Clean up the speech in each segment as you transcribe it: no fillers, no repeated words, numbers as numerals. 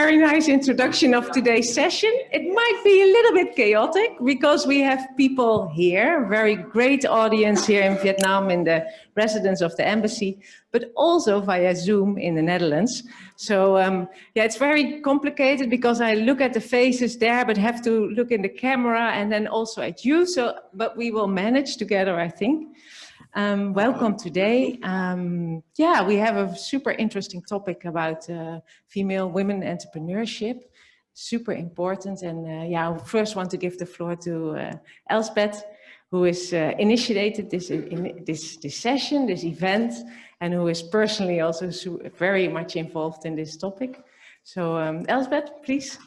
Very nice introduction of today's session. It might be a little bit chaotic because we have people here, very great audience here in Vietnam in the residence of the embassy, but also via Zoom in the Netherlands. So yeah, it's very complicated because I look at the faces there, but have to look in the camera and then also at you. So, but we will manage together, I think. Welcome today. Yeah, we have a super interesting topic about female women entrepreneurship, super important. And yeah, I first want to give the floor to Elsbeth, who has initiated this session, this event, and who is personally also very much involved in this topic. So Elsbeth, please.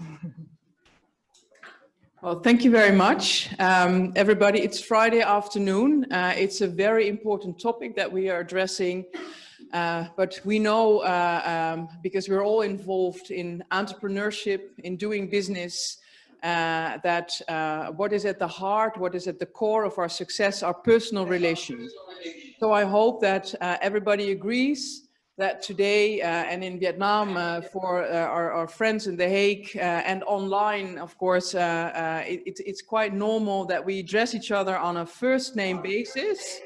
Well, thank you very much, everybody. It's Friday afternoon. It's a very important topic that we are addressing, but we know, because we're all involved in entrepreneurship, in doing business, that what is at the heart, what is at the core of our success are personal relations. So I hope that everybody agrees that today and in Vietnam for our friends in The Hague and online, of course, it's quite normal that we address each other on a first name basis.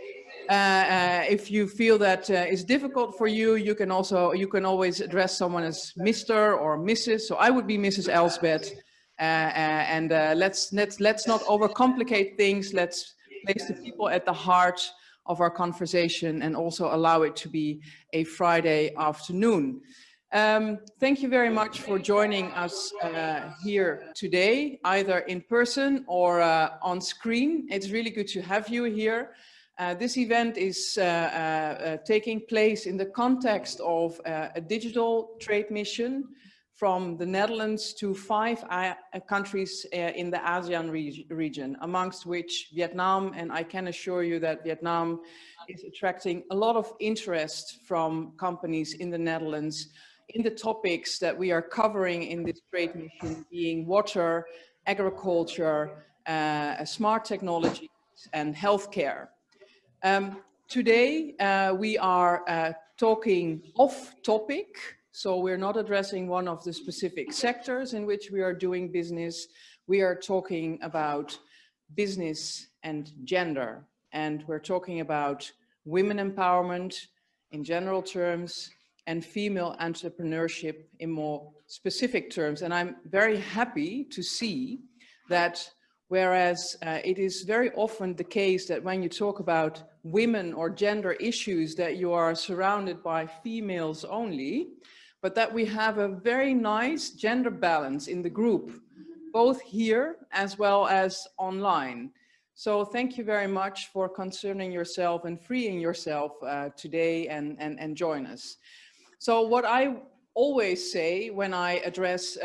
If you feel that it's difficult for you, you can always address someone as Mr. or Mrs. So I would be Mrs. Elsbeth. And let's not overcomplicate things. Let's place the people at the heart of our conversation and also allow it to be a Friday afternoon. Thank you very much for joining us here today, either in person or on screen. It's really good to have you here. This event is taking place in the context of a digital trade mission from the Netherlands to 5 countries in the ASEAN region, amongst which Vietnam, and I can assure you that Vietnam is attracting a lot of interest from companies in the Netherlands in the topics that we are covering in this trade mission, being water, agriculture, smart technologies, and healthcare. Today, we are talking off topic. So we're not addressing one of the specific sectors in which we are doing business. We are talking about business and gender. And we're talking about women empowerment in general terms and female entrepreneurship in more specific terms. And I'm very happy to see that whereas it is very often the case that when you talk about women or gender issues that you are surrounded by females only, but that we have a very nice gender balance in the group, both here as well as online. So thank you very much for concerning yourself and freeing yourself today and join us. So what I always say when I address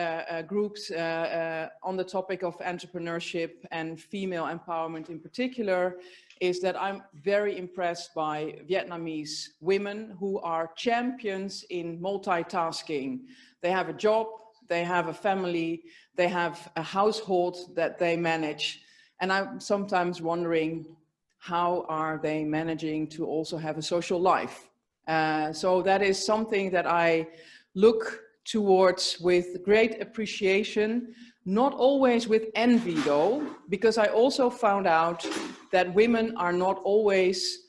groups on the topic of entrepreneurship and female empowerment in particular is that I'm very impressed by Vietnamese women who are champions in multitasking. They have a job, they have a family, they have a household that they manage. And I'm sometimes wondering, how are they managing to also have a social life? So that is something that I look towards with great appreciation, not always with envy though, because I also found out that women are not always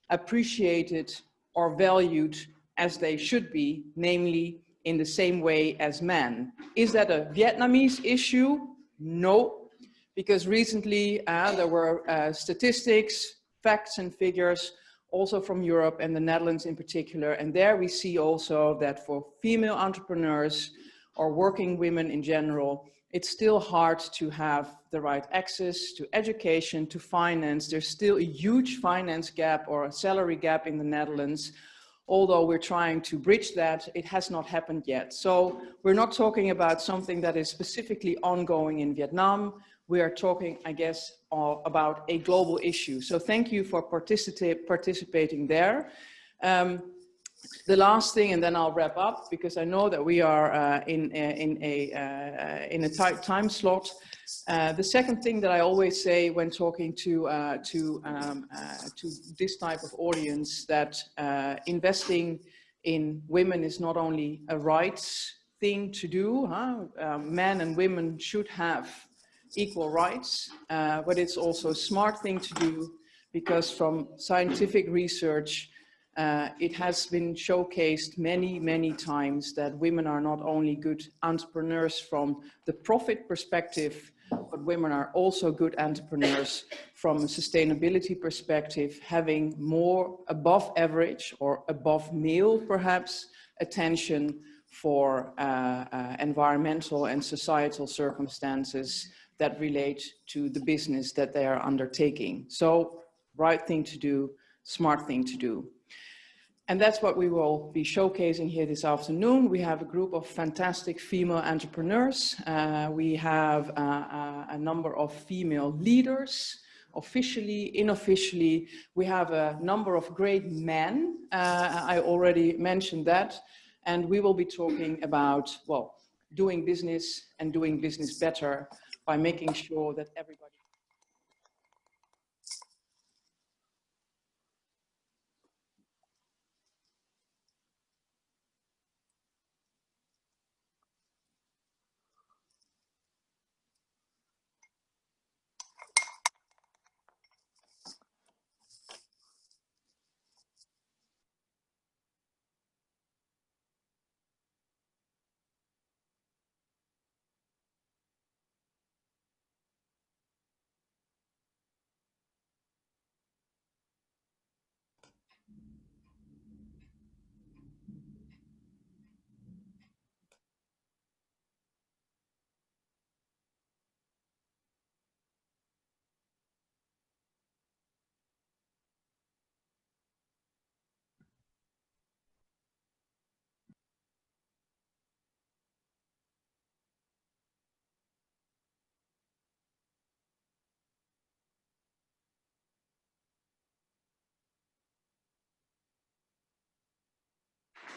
appreciated or valued as they should be, namely in the same way as men. Is that a Vietnamese issue? No, because recently there were statistics, facts and figures also from Europe and the Netherlands in particular. And there we see also that for female entrepreneurs or working women in general, it's still hard to have the right access to education, to finance. There's still a huge finance gap or a salary gap in the Netherlands. Although we're trying to bridge that, it has not happened yet. So we're not talking about something that is specifically ongoing in Vietnam. We are talking, I guess, about a global issue. So thank you for participating there. The last thing, and then I'll wrap up, because I know that we are in a tight time slot. The second thing that I always say when talking to this type of audience, that investing in women is not only a rights thing to do. Men and women should have equal rights, but it's also a smart thing to do because from scientific research, it has been showcased many, many times that women are not only good entrepreneurs from the profit perspective, but women are also good entrepreneurs from a sustainability perspective, having more above average or above male, perhaps, attention for environmental and societal circumstances that relate to the business that they are undertaking. So, right thing to do, smart thing to do. And that's what we will be showcasing here this afternoon. We have a group of fantastic female entrepreneurs. We have a number of female leaders, officially, unofficially. We have a number of great men. I already mentioned that. And we will be talking about, well, doing business and doing business better by making sure that everybody.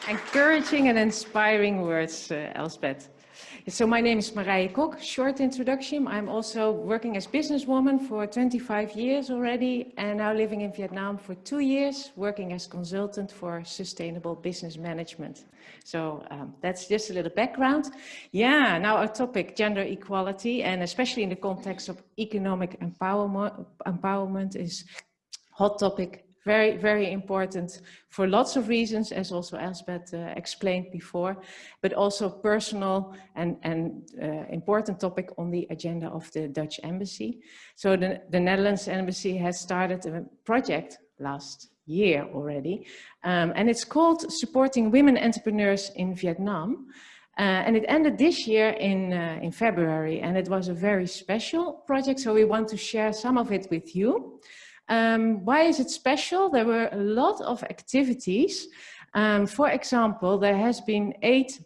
Encouraging and inspiring words, Elsbeth. So my name is Marije Kok. Short introduction. I'm also working as businesswoman for 25 years already and now living in Vietnam for 2 years, working as consultant for sustainable business management. So that's just a little background. Yeah, now our topic, gender equality, and especially in the context of economic empowerment is hot topic. Very, very important for lots of reasons, as also Elsbeth explained before, but also personal and important topic on the agenda of the Dutch Embassy. So the Netherlands Embassy has started a project last year already, and it's called Supporting Women Entrepreneurs in Vietnam. And it ended this year in February, and it was a very special project, so we want to share some of it with you. Why is it special? There were a lot of activities. For example, there has been 8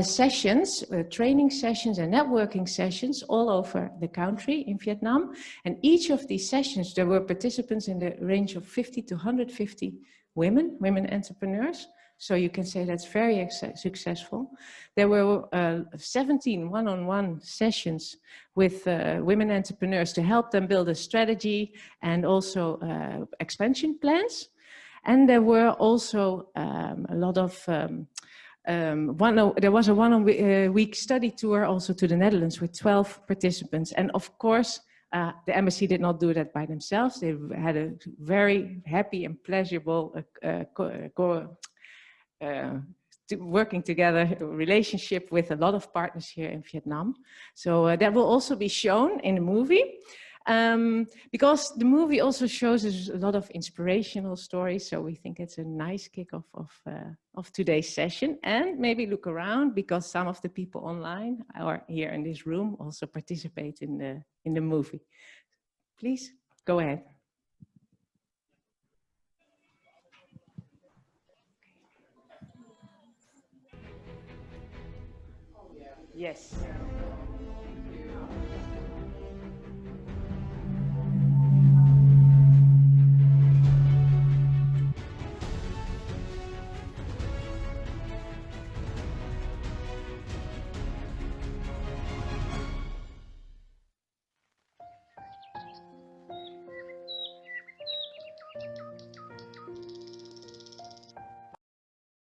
sessions, training sessions and networking sessions all over the country in Vietnam. And each of these sessions, there were participants in the range of 50 to 150 women entrepreneurs. So you can say that's very successful. There were 17 one-on-one sessions with women entrepreneurs to help them build a strategy and also expansion plans. And there were also a lot of, there was a one-week study tour also to the Netherlands with 12 participants. And of course, the embassy did not do that by themselves. They had a very happy and pleasurable working together relationship with a lot of partners here in Vietnam. So that will also be shown in the movie. Because the movie also shows us a lot of inspirational stories, so we think it's a nice kickoff of today's session. And maybe look around, because some of the people online or here in this room also participate in the movie. Please go ahead. Yes.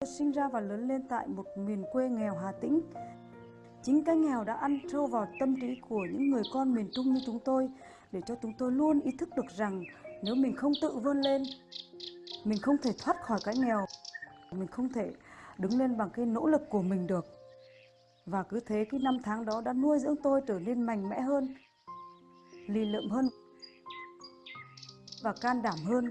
Tôi sinh ra và lớn lên tại một miền quê nghèo Hà Tĩnh. Chính cái nghèo đã ăn sâu vào tâm trí của những người con miền Trung như chúng tôi, để cho chúng tôi luôn ý thức được rằng nếu mình không tự vươn lên, mình không thể thoát khỏi cái nghèo, mình không thể đứng lên bằng cái nỗ lực của mình được. Và cứ thế cái năm tháng đó đã nuôi dưỡng tôi trở nên mạnh mẽ hơn, lì lợm hơn và can đảm hơn.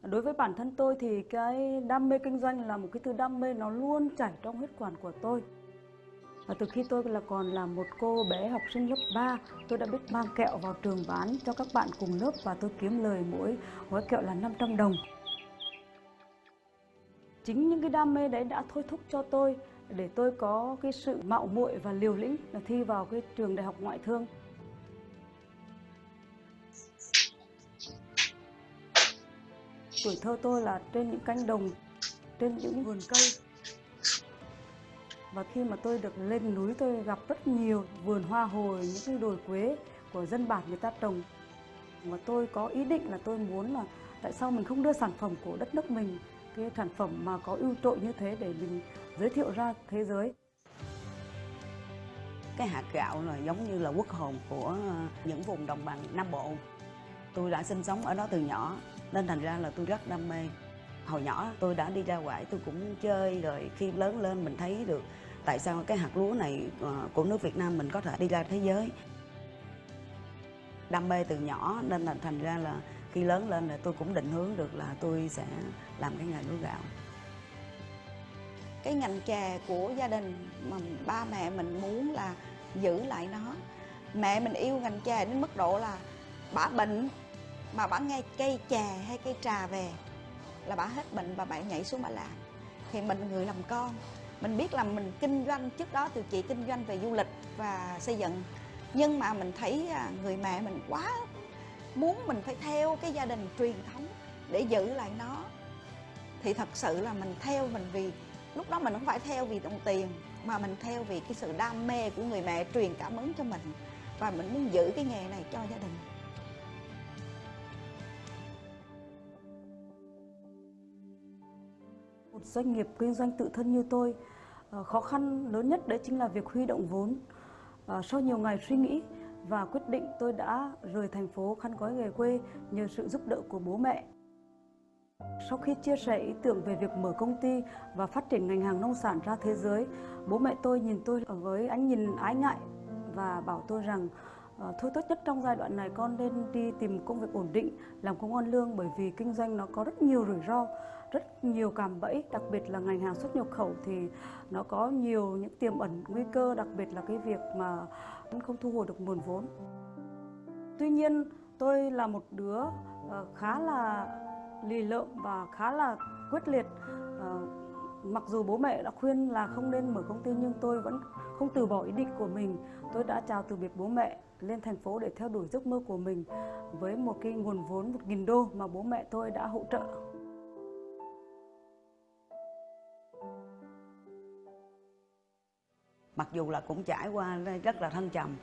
Đối với bản thân tôi thì cái đam mê kinh doanh là một cái thứ đam mê nó luôn chảy trong huyết quản của tôi. Và từ khi tôi còn là một cô bé học sinh lớp 3, tôi đã biết mang kẹo vào trường bán cho các bạn cùng lớp và tôi kiếm lời mỗi gói kẹo là 500 đồng. Chính những cái đam mê đấy đã thôi thúc cho tôi để tôi có cái sự mạo muội và liều lĩnh là thi vào cái trường đại học ngoại thương. Tuổi thơ tôi là trên những cánh đồng, trên những vườn cây. Và khi mà tôi được lên núi tôi gặp rất nhiều vườn hoa hồi, những cái đồi quế của dân bản người ta trồng. Và tôi có ý định là tôi muốn là tại sao mình không đưa sản phẩm của đất nước mình, cái sản phẩm mà có ưu trội như thế để mình giới thiệu ra thế giới. Cái hạt gạo là giống như là quốc hồn của những vùng đồng bằng Nam Bộ. Tôi đã sinh sống ở đó từ nhỏ nên thành ra là tôi rất đam mê. Hồi nhỏ tôi đã đi ra ngoài tôi cũng chơi, rồi khi lớn lên mình thấy được tại sao cái hạt lúa này của nước Việt Nam mình có thể đi ra thế giới. Đam mê từ nhỏ nên là thành ra là khi lớn lên là tôi cũng định hướng được là tôi sẽ làm cái nghề lúa gạo. Cái ngành chè của gia đình mà ba mẹ mình muốn là giữ lại nó. Mẹ mình yêu ngành chè đến mức độ là bả bệnh mà bả nghe cây chè hay cây trà về là bả hết bệnh và bả nhảy xuống bả làm. Thì mình người làm con, mình biết là mình kinh doanh, trước đó tụi chị kinh doanh về du lịch và xây dựng. Nhưng mà mình thấy người mẹ mình quá muốn mình phải theo cái gia đình truyền thống để giữ lại nó. Thì thật sự là mình theo mình vì lúc đó mình không phải theo vì đồng tiền, mà mình theo vì cái sự đam mê của người mẹ truyền cảm hứng cho mình. Và mình muốn giữ cái nghề này cho gia đình. Một doanh nghiệp kinh doanh tự thân như tôi, khó khăn lớn nhất đấy chính là việc huy động vốn. Sau nhiều ngày suy nghĩ và quyết định, tôi đã rời thành phố khăn gói về quê nhờ sự giúp đỡ của bố mẹ. Sau khi chia sẻ ý tưởng về việc mở công ty và phát triển ngành hàng nông sản ra thế giới, bố mẹ tôi nhìn tôi với ánh nhìn ái ngại và bảo tôi rằng thôi tốt nhất trong giai đoạn này con nên đi tìm công việc ổn định, làm công ăn lương, bởi vì kinh doanh nó có rất nhiều rủi ro, rất nhiều cạm bẫy, đặc biệt là ngành hàng xuất nhập khẩu thì nó có nhiều những tiềm ẩn nguy cơ, đặc biệt là cái việc mà không thu hồi được nguồn vốn. Tuy nhiên tôi là một đứa khá là lì lợm và khá là quyết liệt. Mặc dù bố mẹ đã khuyên là không nên mở công ty nhưng tôi vẫn không từ bỏ ý định của mình. Tôi đã chào từ biệt bố mẹ lên thành phố để theo đuổi giấc mơ của mình với một cái nguồn vốn 1.000 đô mà bố mẹ tôi đã hỗ trợ. Mặc dù là cũng trải qua rất là thăng trầm,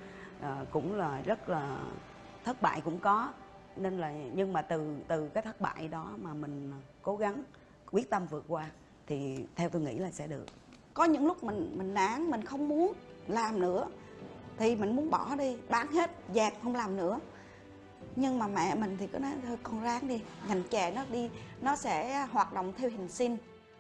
cũng là rất là thất bại cũng có, nên là nhưng mà từ cái thất bại đó mà mình cố gắng quyết tâm vượt qua thì theo tôi nghĩ là sẽ được. Có những lúc mình nản, mình không muốn làm nữa thì mình muốn bỏ đi, bán hết, dẹp không làm nữa. Nhưng mà mẹ mình thì cứ nói thôi con ráng đi, ngành chè nó sẽ hoạt động theo hình sin.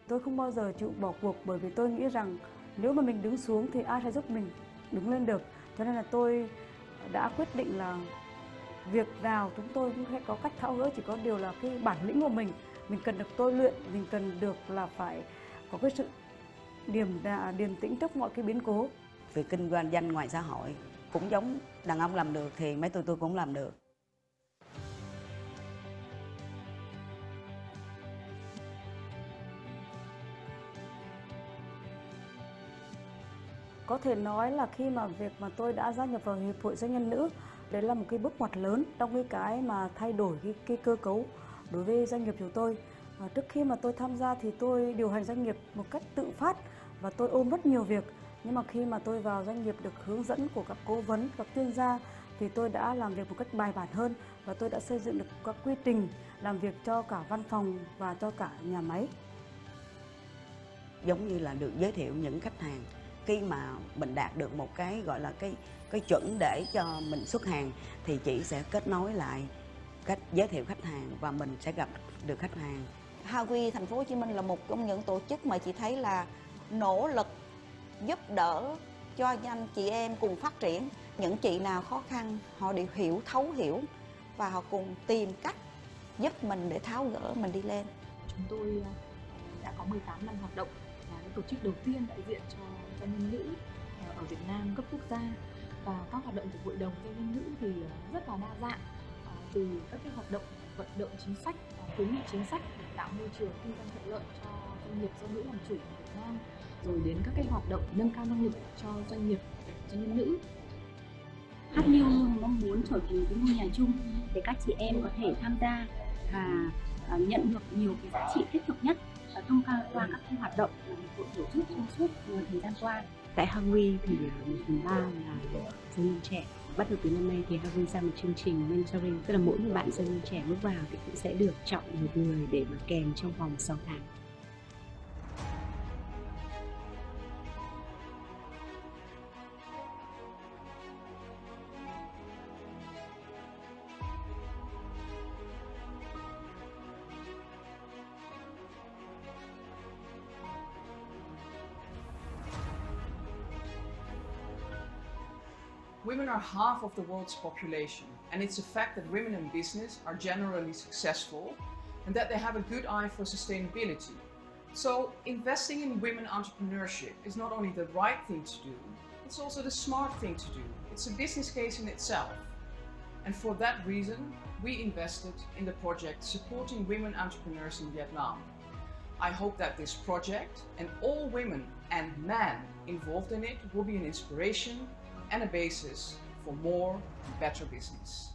Tôi không bao giờ chịu bỏ cuộc, bởi vì tôi nghĩ rằng nếu mà mình đứng xuống thì ai sẽ giúp mình đứng lên được. Cho nên là tôi đã quyết định là việc nào chúng tôi cũng sẽ có cách tháo gỡ, chỉ có điều là cái bản lĩnh của mình cần được tôi luyện, mình cần được là phải có cái sự điềm tĩnh trước mọi cái biến cố. Việc kinh doanh danh ngoài xã hội cũng giống đàn ông làm được thì mấy tôi cũng làm được. Có thể nói là khi mà việc mà tôi đã gia nhập vào Hiệp hội Doanh nhân nữ, đấy là một cái bước ngoặt lớn trong cái mà thay đổi cái cơ cấu đối với doanh nghiệp của tôi. Trước khi mà tôi tham gia thì tôi điều hành doanh nghiệp một cách tự phát và tôi ôm rất nhiều việc. Nhưng mà khi mà tôi vào doanh nghiệp được hướng dẫn của các cố vấn, các chuyên gia thì tôi đã làm việc một cách bài bản hơn và tôi đã xây dựng được các quy trình làm việc cho cả văn phòng và cho cả nhà máy. Giống như là được giới thiệu những khách hàng, khi mà mình đạt được một cái gọi là cái chuẩn để cho mình xuất hàng thì chị sẽ kết nối lại cách giới thiệu khách hàng và mình sẽ gặp được khách hàng. Hanoi, thành phố Hồ Chí Minh là một trong những tổ chức mà chị thấy là nỗ lực giúp đỡ cho anh chị em cùng phát triển. Những chị nào khó khăn họ đều thấu hiểu và họ cùng tìm cách giúp mình để tháo gỡ mình đi lên. Chúng tôi đã có 18 năm hoạt động, là cái tổ chức đầu tiên đại diện cho doanh nhân nữ ở Việt Nam cấp quốc gia, và các hoạt động của hội đồng doanh nhân nữ thì rất là đa dạng, từ các cái hoạt động vận động chính sách, khuyến nghị chính sách để tạo môi trường kinh doanh thuận lợi cho doanh nghiệp do nữ làm chủ ở Việt Nam, rồi đến các cái hoạt động nâng cao năng lực cho doanh nghiệp doanh nhân nữ. HNew luôn mong muốn trở thành cái ngôi nhà chung để các chị em có thể tham gia và nhận được nhiều cái giá trị thiết thực nhất thông qua các cái hoạt động mà hiệp hội tổ chức trong suốt thời gian qua. Tại Hanoi thì 1/3 là doanh nhân trẻ. Bắt đầu từ năm nay thì Hanoi ra một chương trình mentoring, tức là mỗi một bạn doanh nhân trẻ bước vào thì cũng sẽ được chọn một người để mà kèm trong vòng 6 tháng. Women are half of the world's population, and it's a fact that women in business are generally successful and that they have a good eye for sustainability. So investing in women entrepreneurship is not only the right thing to do, it's also the smart thing to do. It's a business case in itself. And for that reason, we invested in the project supporting women entrepreneurs in Vietnam. I hope that this project and all women and men involved in it will be an inspiration and a basis for more and better business.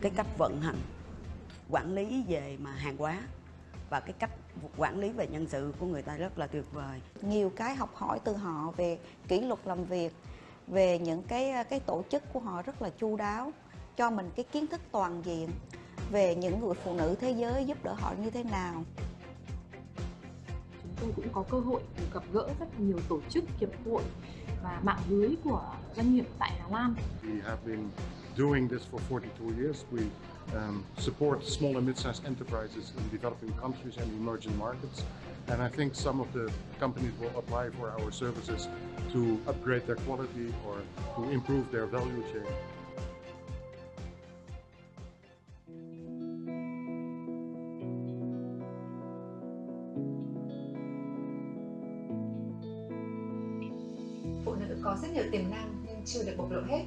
Cái cách vận hành, quản lý về mà hàng hóa và cái cách quản lý về nhân sự của người ta rất là tuyệt vời. Nhiều cái học hỏi từ họ về kỷ luật làm việc, về những cái tổ chức của họ rất là chu đáo, cho mình cái kiến thức toàn diện về những người phụ nữ thế giới, giúp đỡ họ như thế nào. Chúng tôi cũng có cơ hội được gặp gỡ rất là nhiều tổ chức, hiệp hội và mạng lưới của doanh nghiệp tại Hà Lan. We have been doing this for 42 years. We support small and mid-sized enterprises in developing countries and emerging markets. And I think some of the companies will apply for our services to upgrade their quality or to improve their value chain. Phụ nữ có rất nhiều tiềm năng nhưng chưa được bộc lộ hết.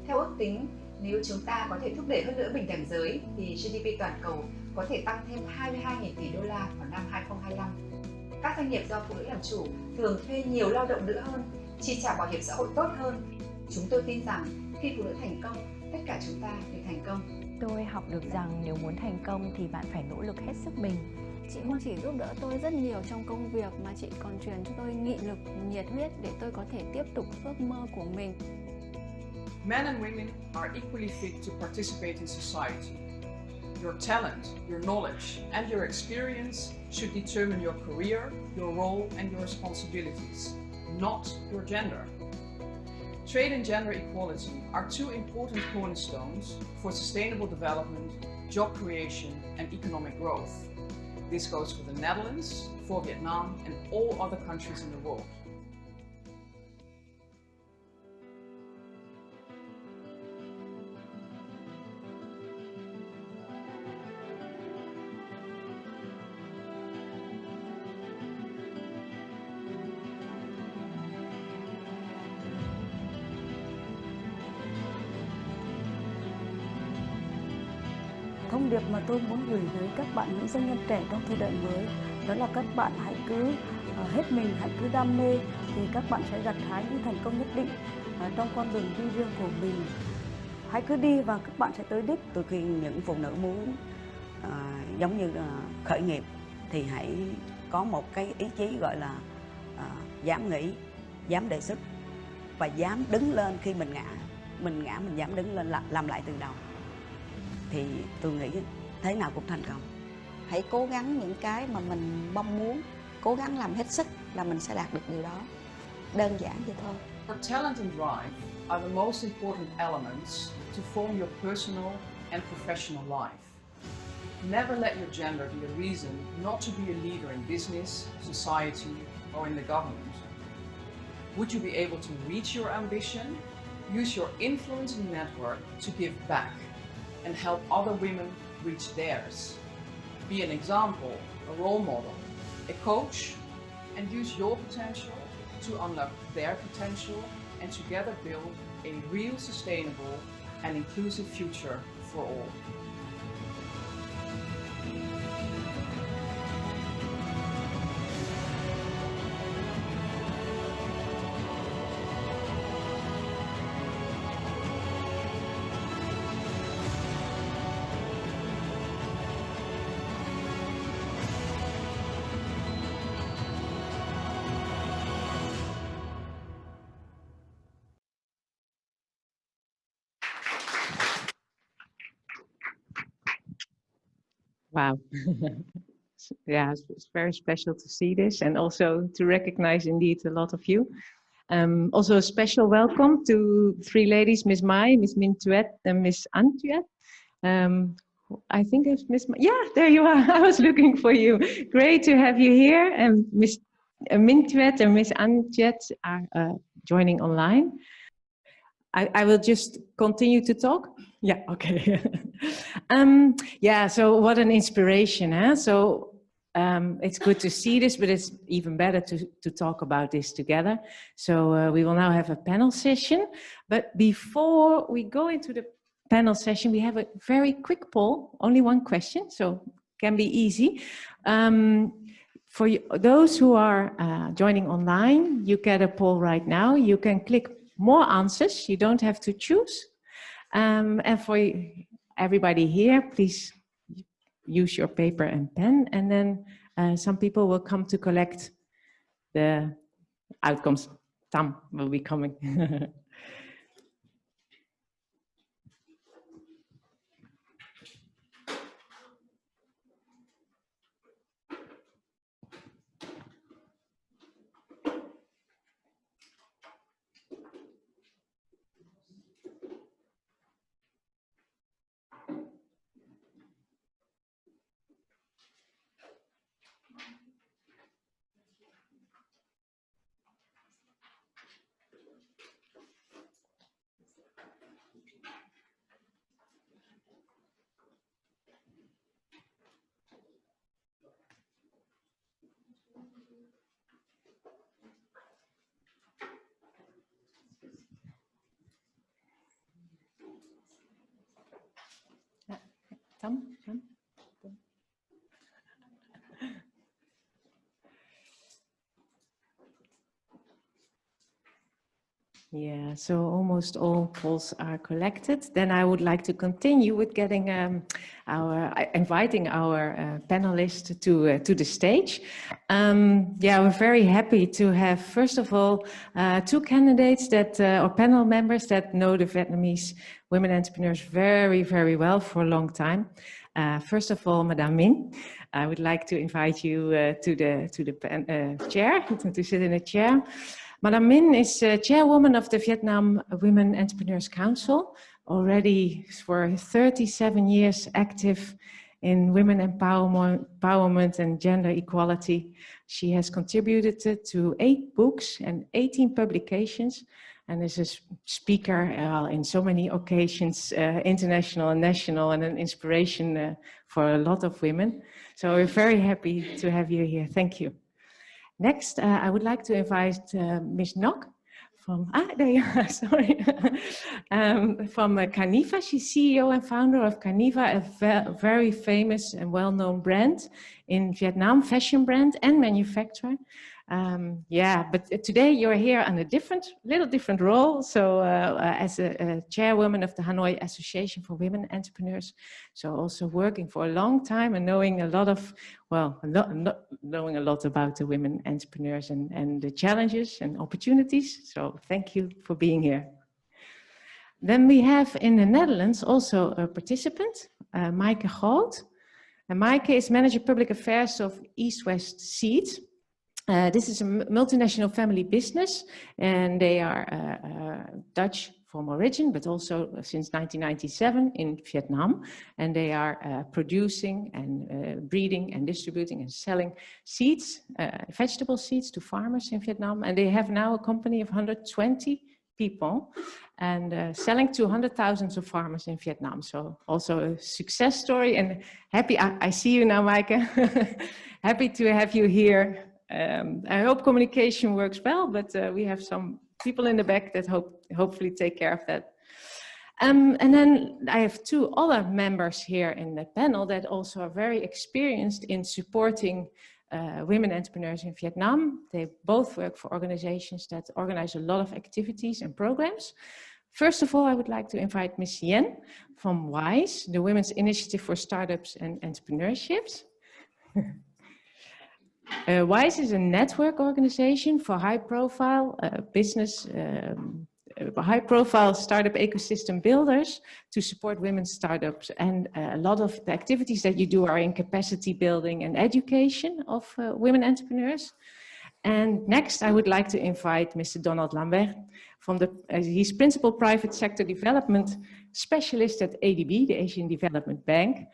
Theo ước tính, nếu chúng ta có thể thúc đẩy hơn nữa bình đẳng giới thì GDP toàn cầu có thể tăng thêm 22.000 tỷ đô la vào năm 2025. Các doanh nghiệp do phụ nữ làm chủ thường thuê nhiều lao động nữa hơn, chi trả bảo hiểm xã hội tốt hơn. Chúng tôi tin rằng khi phụ nữ thành công, tất cả chúng ta đều thành công. Tôi học được rằng nếu muốn thành công thì bạn phải nỗ lực hết sức mình. Chị không chỉ giúp đỡ tôi rất nhiều trong công việc mà chị còn truyền cho tôi nghị lực, nhiệt huyết để tôi có thể tiếp tục ước mơ của mình. Men and women are equally fit to participate in society. Your talent, your knowledge, and your experience should determine your career, your role, and your responsibilities, not your gender. Trade and gender equality are two important cornerstones for sustainable development, job creation, and economic growth. This goes for the Netherlands, for Vietnam, and all other countries in the world. Thông điệp mà tôi muốn gửi tới các bạn nữ doanh nhân trẻ trong thời đại mới đó là các bạn hãy cứ hết mình, hãy cứ đam mê thì các bạn sẽ gặt hái những thành công nhất định trong con đường đi riêng của mình. Hãy cứ đi và các bạn sẽ tới đích. Tôi khuyên những phụ nữ muốn giống như khởi nghiệp thì hãy có một cái ý chí gọi là dám nghĩ, dám đề xuất và dám đứng lên khi mình ngã. Mình dám đứng lên làm lại từ đầu. Thì tôi nghĩ thế nào cũng thành công. Hãy cố gắng những cái mà mình mong muốn, cố gắng làm hết sức là mình sẽ đạt được điều đó. Đơn giản vậy thôi. Your talent and drive are the most important elements to form your personal and professional life. Never let your gender be a reason not to be a leader in business, society, or in the government. Would you be able to reach your ambition? Use your influence and network to give back and help other women reach theirs. Be an example, a role model, a coach, and use your potential to unlock their potential and together build a real sustainable and inclusive future for all. Wow. Yeah, it's very special to see this and also to recognize indeed a lot of you. Also a special welcome to three ladies, Miss Mai, Miss Minh Thuet, and Miss Anh Thuet. I think it's Miss Mai. Yeah, there you are. I was looking for you. Great to have you here. And Miss Minh Thuet and Miss Anh Thuet are joining online. I will just continue to talk. Yeah, okay. Yeah, so what an inspiration, huh? So it's good to see this, but it's even better to talk about this together. So we will now have a panel session. But before we go into the panel session, we have a very quick poll, only one question, so can be easy. For those who are joining online, you get a poll right now. You can click more answers, you don't have to choose. And for everybody here, please use your paper and pen, and then some people will come to collect the outcomes. Tam will be coming. Tam? Yeah, so almost all polls are collected. Then I would like to continue with getting inviting our panelists to the stage. Yeah, we're very happy to have, first of all, two candidates that, or panel members that know the Vietnamese women entrepreneurs very, very well for a long time. First of all, Madame Min, I would like to invite you to the chair, to sit in a chair. Madame Min is chairwoman of the Vietnam Women Entrepreneurs Council, already for 37 years active in women empowerment and gender equality. She has contributed to 8 books and 18 publications, and is a speaker in so many occasions, international and national, and an inspiration for a lot of women. So we're very happy to have you here. Thank you. Next, I would like to invite Ms. Nok from, there you are, sorry, from Carniva. She's CEO and founder of Carniva, a very famous and well-known brand in Vietnam, fashion brand and manufacturer. Yeah, but today you're here on a little different role. So as a chairwoman of the Hanoi Association for Women Entrepreneurs. So also working for a long time and knowing a lot of, well, knowing a lot about the women entrepreneurs and the challenges and opportunities. So thank you for being here. Then we have in the Netherlands also a participant, Maaike Groot. And Maaike is Manager Public Affairs of East West Seeds. This is a multinational family business, and they are Dutch from origin, but also since 1997 in Vietnam. And they are producing and breeding and distributing and selling seeds, vegetable seeds to farmers in Vietnam. And they have now a company of 120 people and selling to hundreds of farmers in Vietnam. So also a success story, and happy, I see you now, Maaike. Happy to have you here. I hope communication works well, but we have some people in the back that hopefully take care of that. And then I have 2 other members here in the panel that also are very experienced in supporting women entrepreneurs in Vietnam. They both work for organizations that organize a lot of activities and programs. First of all, I would like to invite Ms. Yen from WISE, the Women's Initiative for Startups and Entrepreneurships. WISE is a network organization for high-profile business, high-profile startup ecosystem builders to support women's startups. And a lot of the activities that you do are in capacity building and education of women entrepreneurs. And next, I would like to invite Mr. Donald Lambert from he's Principal Private Sector Development Specialist at ADB, the Asian Development Bank.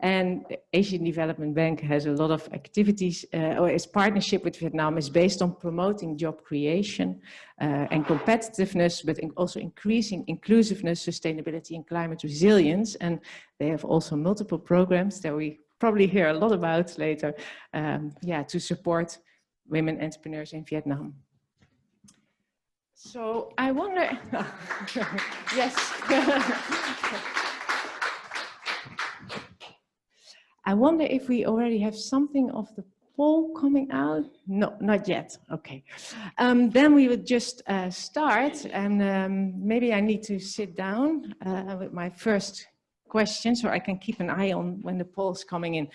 And the Asian Development Bank has a lot of activities, or its partnership with Vietnam is based on promoting job creation and competitiveness, but also increasing inclusiveness, sustainability, and climate resilience. And they have also multiple programs that we probably hear a lot about later, yeah, to support women entrepreneurs in Vietnam. So I wonder, yes. I wonder if we already have something of the poll coming out. No, not yet. Okay. Then we would just start, and maybe I need to sit down with my first question so I can keep an eye on when the poll's coming in.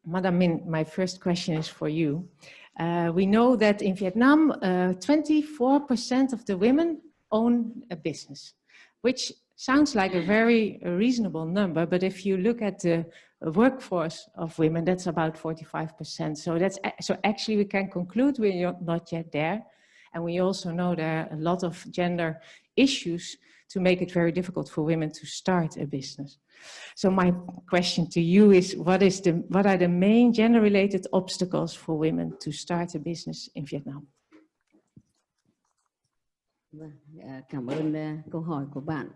Madame Min, my first question is for you. We know that in Vietnam, 24% of the women own a business, which sounds like a very reasonable number, but if you look at the workforce of women, that's about 45%. So actually we can conclude we're not yet there. And we also know there are a lot of gender issues to make it very difficult for women to start a business. So my question to you is, what are the main gender-related obstacles for women to start a business in Vietnam? Cảm ơn câu hỏi của bạn.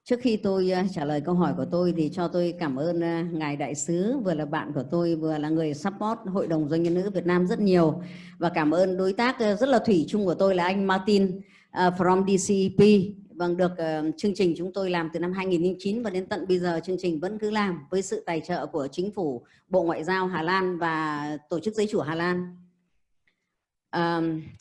Trước khi tôi trả lời câu hỏi của tôi thì cho tôi cảm ơn ngài đại sứ, vừa là bạn của tôi, vừa là người support Hội đồng Doanh nhân nữ Việt Nam rất nhiều, và cảm ơn đối tác rất là thủy chung của tôi là anh Martin from DCEP. Vâng, được chương trình chúng tôi làm từ năm 2009 và đến tận bây giờ chương trình vẫn cứ làm với sự tài trợ của chính phủ, Bộ Ngoại giao Hà Lan và Tổ chức Giới chủ Hà Lan.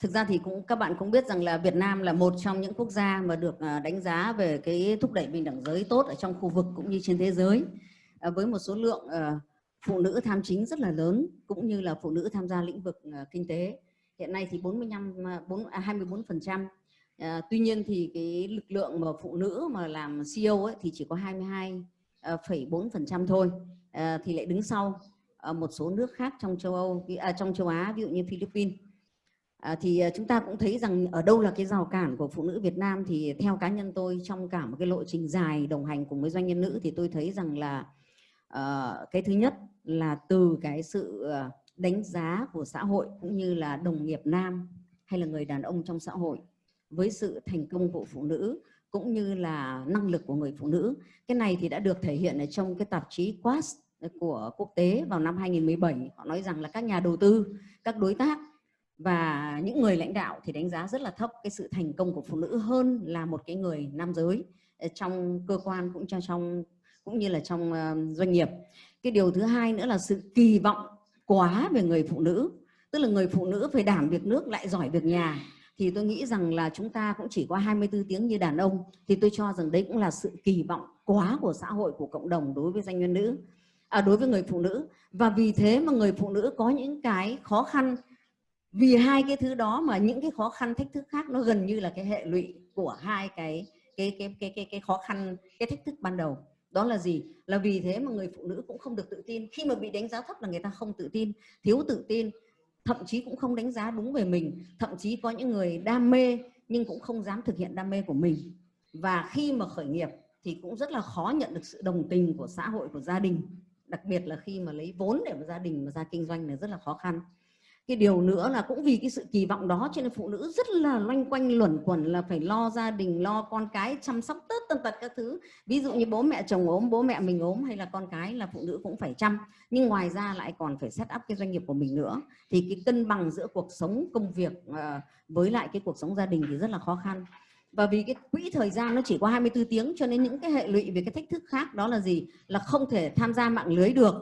Thực ra thì các bạn cũng biết rằng là Việt Nam là một trong những quốc gia mà được đánh giá về cái thúc đẩy bình đẳng giới tốt ở trong khu vực cũng như trên thế giới, với một số lượng phụ nữ tham chính rất là lớn, cũng như là phụ nữ tham gia lĩnh vực kinh tế. Hiện nay thì 24%, Tuy nhiên thì cái lực lượng mà phụ nữ mà làm CEO ấy, thì chỉ có 22,4% thôi, thì lại đứng sau một số nước khác trong châu Âu, trong châu Á, ví dụ như Philippines. Thì chúng ta cũng thấy rằng ở đâu là cái rào cản của phụ nữ Việt Nam, thì theo cá nhân tôi trong cả một cái lộ trình dài đồng hành cùng với doanh nhân nữ thì tôi thấy rằng là cái thứ nhất là từ cái sự đánh giá của xã hội cũng như là đồng nghiệp nam hay là người đàn ông trong xã hội với sự thành công của phụ nữ cũng như là năng lực của người phụ nữ. Cái này thì đã được thể hiện ở trong cái tạp chí Quast của quốc tế vào năm 2017. Họ nói rằng là các nhà đầu tư, các đối tác và những người lãnh đạo thì đánh giá rất là thấp cái sự thành công của phụ nữ hơn là một cái người nam giới trong cơ quan cũng như là trong doanh nghiệp. Cái điều thứ hai nữa là sự kỳ vọng quá về người phụ nữ, tức là người phụ nữ phải đảm việc nước lại giỏi việc nhà. Thì tôi nghĩ rằng là chúng ta cũng chỉ có 24 tiếng như đàn ông, thì tôi cho rằng đấy cũng là sự kỳ vọng quá của xã hội, của cộng đồng đối với doanh nhân nữ, đối với người phụ nữ. Và vì thế mà người phụ nữ có những cái khó khăn. Vì hai cái thứ đó mà những cái khó khăn thách thức khác nó gần như là cái hệ lụy của hai cái khó khăn, cái thách thức ban đầu. Đó là gì? Là vì thế mà người phụ nữ cũng không được tự tin. Khi mà bị đánh giá thấp là người ta không tự tin, thiếu tự tin, thậm chí cũng không đánh giá đúng về mình. Thậm chí có những người đam mê nhưng cũng không dám thực hiện đam mê của mình. Và khi mà khởi nghiệp thì cũng rất là khó nhận được sự đồng tình của xã hội, của gia đình. Đặc biệt là khi mà lấy vốn để mà gia đình mà ra kinh doanh là rất là khó khăn. Cái điều nữa là cũng vì cái sự kỳ vọng đó cho nên phụ nữ rất là loanh quanh luẩn quẩn là phải lo gia đình, lo con cái, chăm sóc tất tần tật các thứ. Ví dụ như bố mẹ chồng ốm, bố mẹ mình ốm hay là con cái là phụ nữ cũng phải chăm. Nhưng ngoài ra lại còn phải set up cái doanh nghiệp của mình nữa. Thì cái cân bằng giữa cuộc sống công việc với lại cái cuộc sống gia đình thì rất là khó khăn. Và vì cái quỹ thời gian nó chỉ có 24 tiếng cho nên những cái hệ lụy về cái thách thức khác đó là gì? Là không thể tham gia mạng lưới được.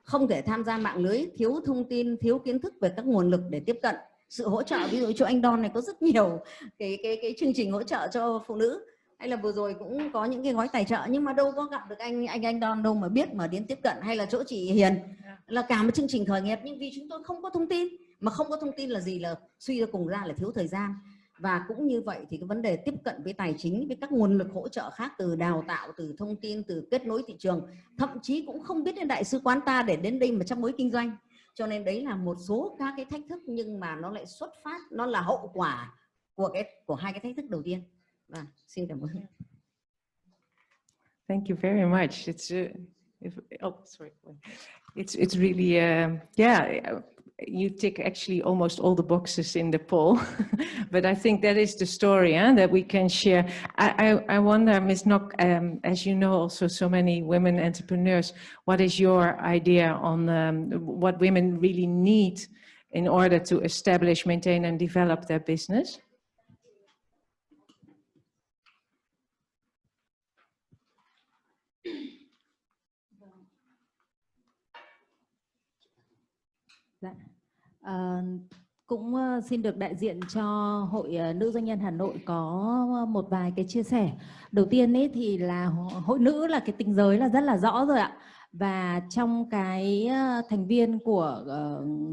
Không thể tham gia mạng lưới, thiếu thông tin, thiếu kiến thức về các nguồn lực để tiếp cận sự hỗ trợ. Ví dụ chỗ anh Don này có rất nhiều cái chương trình hỗ trợ cho phụ nữ, hay là vừa rồi cũng có những cái gói tài trợ, nhưng mà đâu có gặp được anh Don đâu mà biết mà đến tiếp cận. Hay là chỗ chị Hiền là cả một chương trình khởi nghiệp, nhưng vì chúng tôi không có thông tin. Mà không có thông tin là gì? Là suy ra cùng ra là thiếu thời gian. Và cũng như vậy thì cái vấn đề tiếp cận với tài chính, với các nguồn lực hỗ trợ khác, từ đào tạo, từ thông tin, từ kết nối thị trường, thậm chí cũng không biết đến đại sứ quán ta để đến đây mà trong mối kinh doanh. Cho nên đấy là một số các cái thách thức, nhưng mà nó lại xuất phát, nó là hậu quả của hai cái thách thức đầu tiên. Xin cảm ơn. Thank you very much. It's really yeah. You tick actually almost all the boxes in the poll, but I think that is the story that we can share. I wonder, Ms. Nock, as you know also so many women entrepreneurs, what is your idea on what women really need in order to establish, maintain and develop their business? Dạ. Cũng xin được đại diện cho Hội Nữ Doanh nhân Hà Nội có một vài cái chia sẻ. Đầu tiên ấy thì là hội nữ là cái tính giới là rất là rõ rồi ạ. Và trong cái thành viên của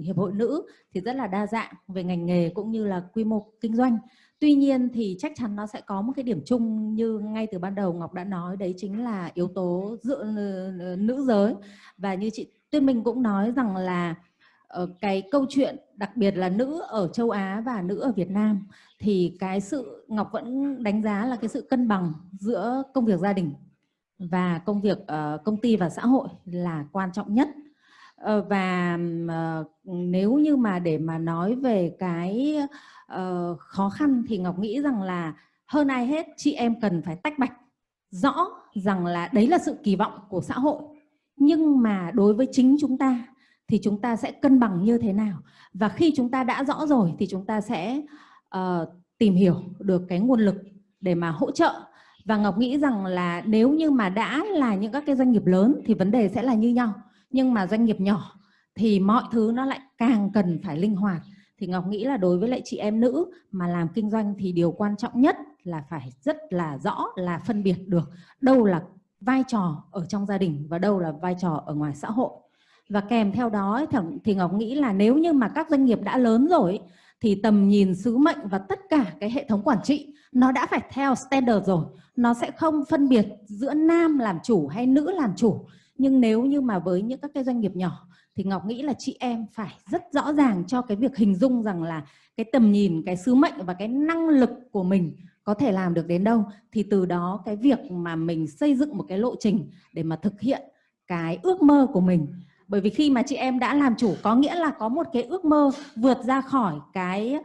Hiệp hội Nữ thì rất là đa dạng về ngành nghề cũng như là quy mô kinh doanh. Tuy nhiên thì chắc chắn nó sẽ có một cái điểm chung như ngay từ ban đầu Ngọc đã nói, đấy chính là yếu tố dựa nữ giới. Và như chị Tuyết Minh cũng nói rằng là cái câu chuyện đặc biệt là nữ ở châu Á và nữ ở Việt Nam thì cái sự Ngọc vẫn đánh giá là cái sự cân bằng giữa công việc gia đình và công việc công ty và xã hội là quan trọng nhất. Và nếu như mà để mà nói về cái khó khăn thì Ngọc nghĩ rằng là hơn ai hết chị em cần phải tách bạch rõ rằng là đấy là sự kỳ vọng của xã hội, nhưng mà đối với chính chúng ta thì chúng ta sẽ cân bằng như thế nào. Và khi chúng ta đã rõ rồi thì chúng ta sẽ tìm hiểu được cái nguồn lực để mà hỗ trợ. Và Ngọc nghĩ rằng là nếu như mà đã là những các cái doanh nghiệp lớn thì vấn đề sẽ là như nhau. Nhưng mà doanh nghiệp nhỏ thì mọi thứ nó lại càng cần phải linh hoạt. Thì Ngọc nghĩ là đối với lại chị em nữ mà làm kinh doanh thì điều quan trọng nhất là phải rất là rõ, là phân biệt được đâu là vai trò ở trong gia đình và đâu là vai trò ở ngoài xã hội. Và kèm theo đó thì Ngọc nghĩ là nếu như mà các doanh nghiệp đã lớn rồi thì tầm nhìn, sứ mệnh và tất cả cái hệ thống quản trị nó đã phải theo standard rồi. Nó sẽ không phân biệt giữa nam làm chủ hay nữ làm chủ. Nhưng nếu như mà với những các cái doanh nghiệp nhỏ thì Ngọc nghĩ là chị em phải rất rõ ràng cho cái việc hình dung rằng là cái tầm nhìn, cái sứ mệnh và cái năng lực của mình có thể làm được đến đâu. Thì từ đó cái việc mà mình xây dựng một cái lộ trình để mà thực hiện cái ước mơ của mình. Bởi vì khi mà chị em đã làm chủ có nghĩa là có một cái ước mơ vượt ra khỏi cái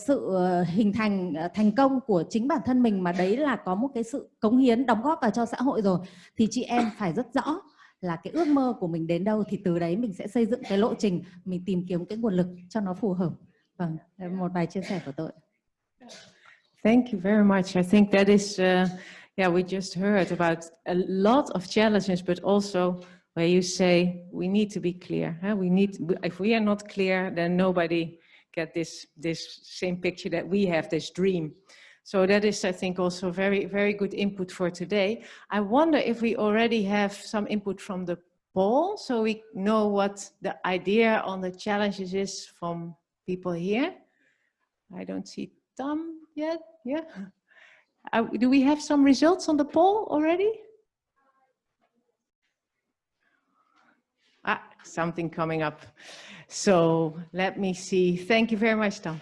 sự hình thành thành công của chính bản thân mình, mà đấy là có một cái sự cống hiến đóng góp vào cho xã hội rồi, thì chị em phải rất rõ là cái ước mơ của mình đến đâu, thì từ đấy mình sẽ xây dựng cái lộ trình, mình tìm kiếm cái nguồn lực cho nó phù hợp. Vâng, một vài chia sẻ của tôi. Thank you very much. I think that is, yeah, we just heard about a lot of challenges, but also where you say we need to be clear. Huh? If we are not clear, then nobody get this same picture that we have, this dream. So that is, I think, also very, very good input for today. I wonder if we already have some input from the poll, so we know what the idea on the challenges is from people here. I don't see Tom yet. Yeah. Do we have some results on the poll already? Something coming up. So let me see. Thank you very much, Tom.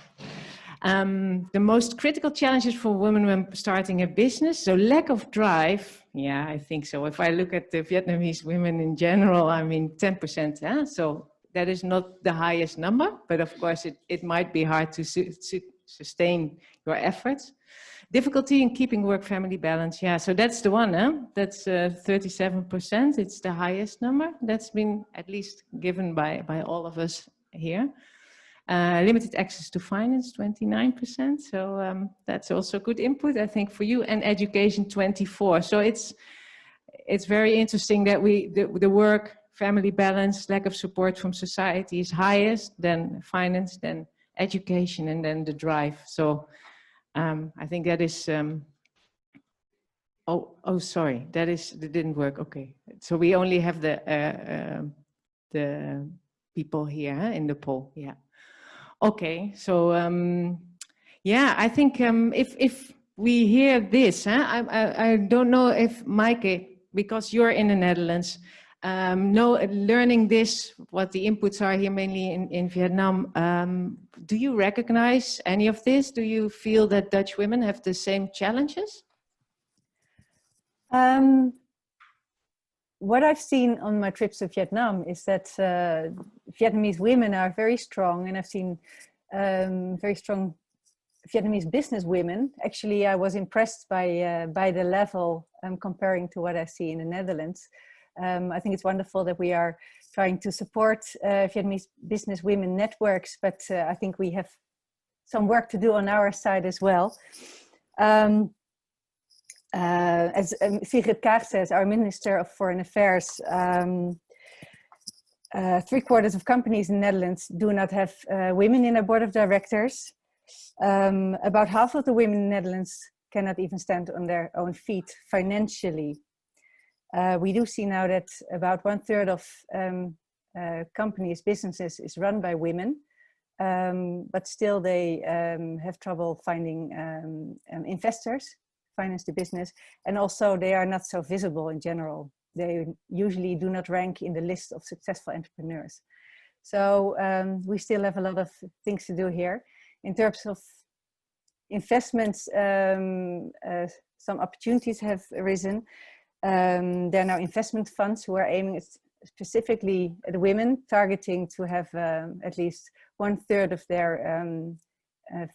The most critical challenges for women when starting a business. So lack of drive. Yeah, I think so. If I look at the Vietnamese women in general, I mean 10%. Huh? So that is not the highest number, but of course it might be hard to sustain your efforts. Difficulty in keeping work-family balance. Yeah, so that's the one. Huh? That's 37%. It's the highest number. That's been at least given by all of us here. Limited access to finance, 29%. So that's also good input, I think, for you. And education, 24%. So it's very interesting that the work, family balance, lack of support from society is highest, then finance, then education, and then the drive. So I think that is, oh, sorry, that didn't work. Okay, so we only have the people here in the poll. Yeah. Okay, so yeah, I think if we hear this, I don't know if Maaike, because you're in the Netherlands, learning this, what the inputs are here mainly in Vietnam, do you recognize any of this? Do you feel that Dutch women have the same challenges? What I've seen on my trips to Vietnam is that Vietnamese women are very strong, and I've seen very strong Vietnamese business women. Actually, I was impressed by the level comparing to what I see in the Netherlands. I think it's wonderful that we are trying to support Vietnamese business women networks, but I think we have some work to do on our side as well. As Sigrid Kaag says, our Minister of Foreign Affairs, 3/4 of companies in the Netherlands do not have women in their board of directors. About half of the women in the Netherlands cannot even stand on their own feet financially. We do see now that about 1/3 of companies, businesses is run by women, but still they have trouble finding investors, finance the business, and also they are not so visible in general. They usually do not rank in the list of successful entrepreneurs. So we still have a lot of things to do here. In terms of investments, some opportunities have arisen. There are now investment funds who are aiming specifically at women, targeting to have at least 1/3 of their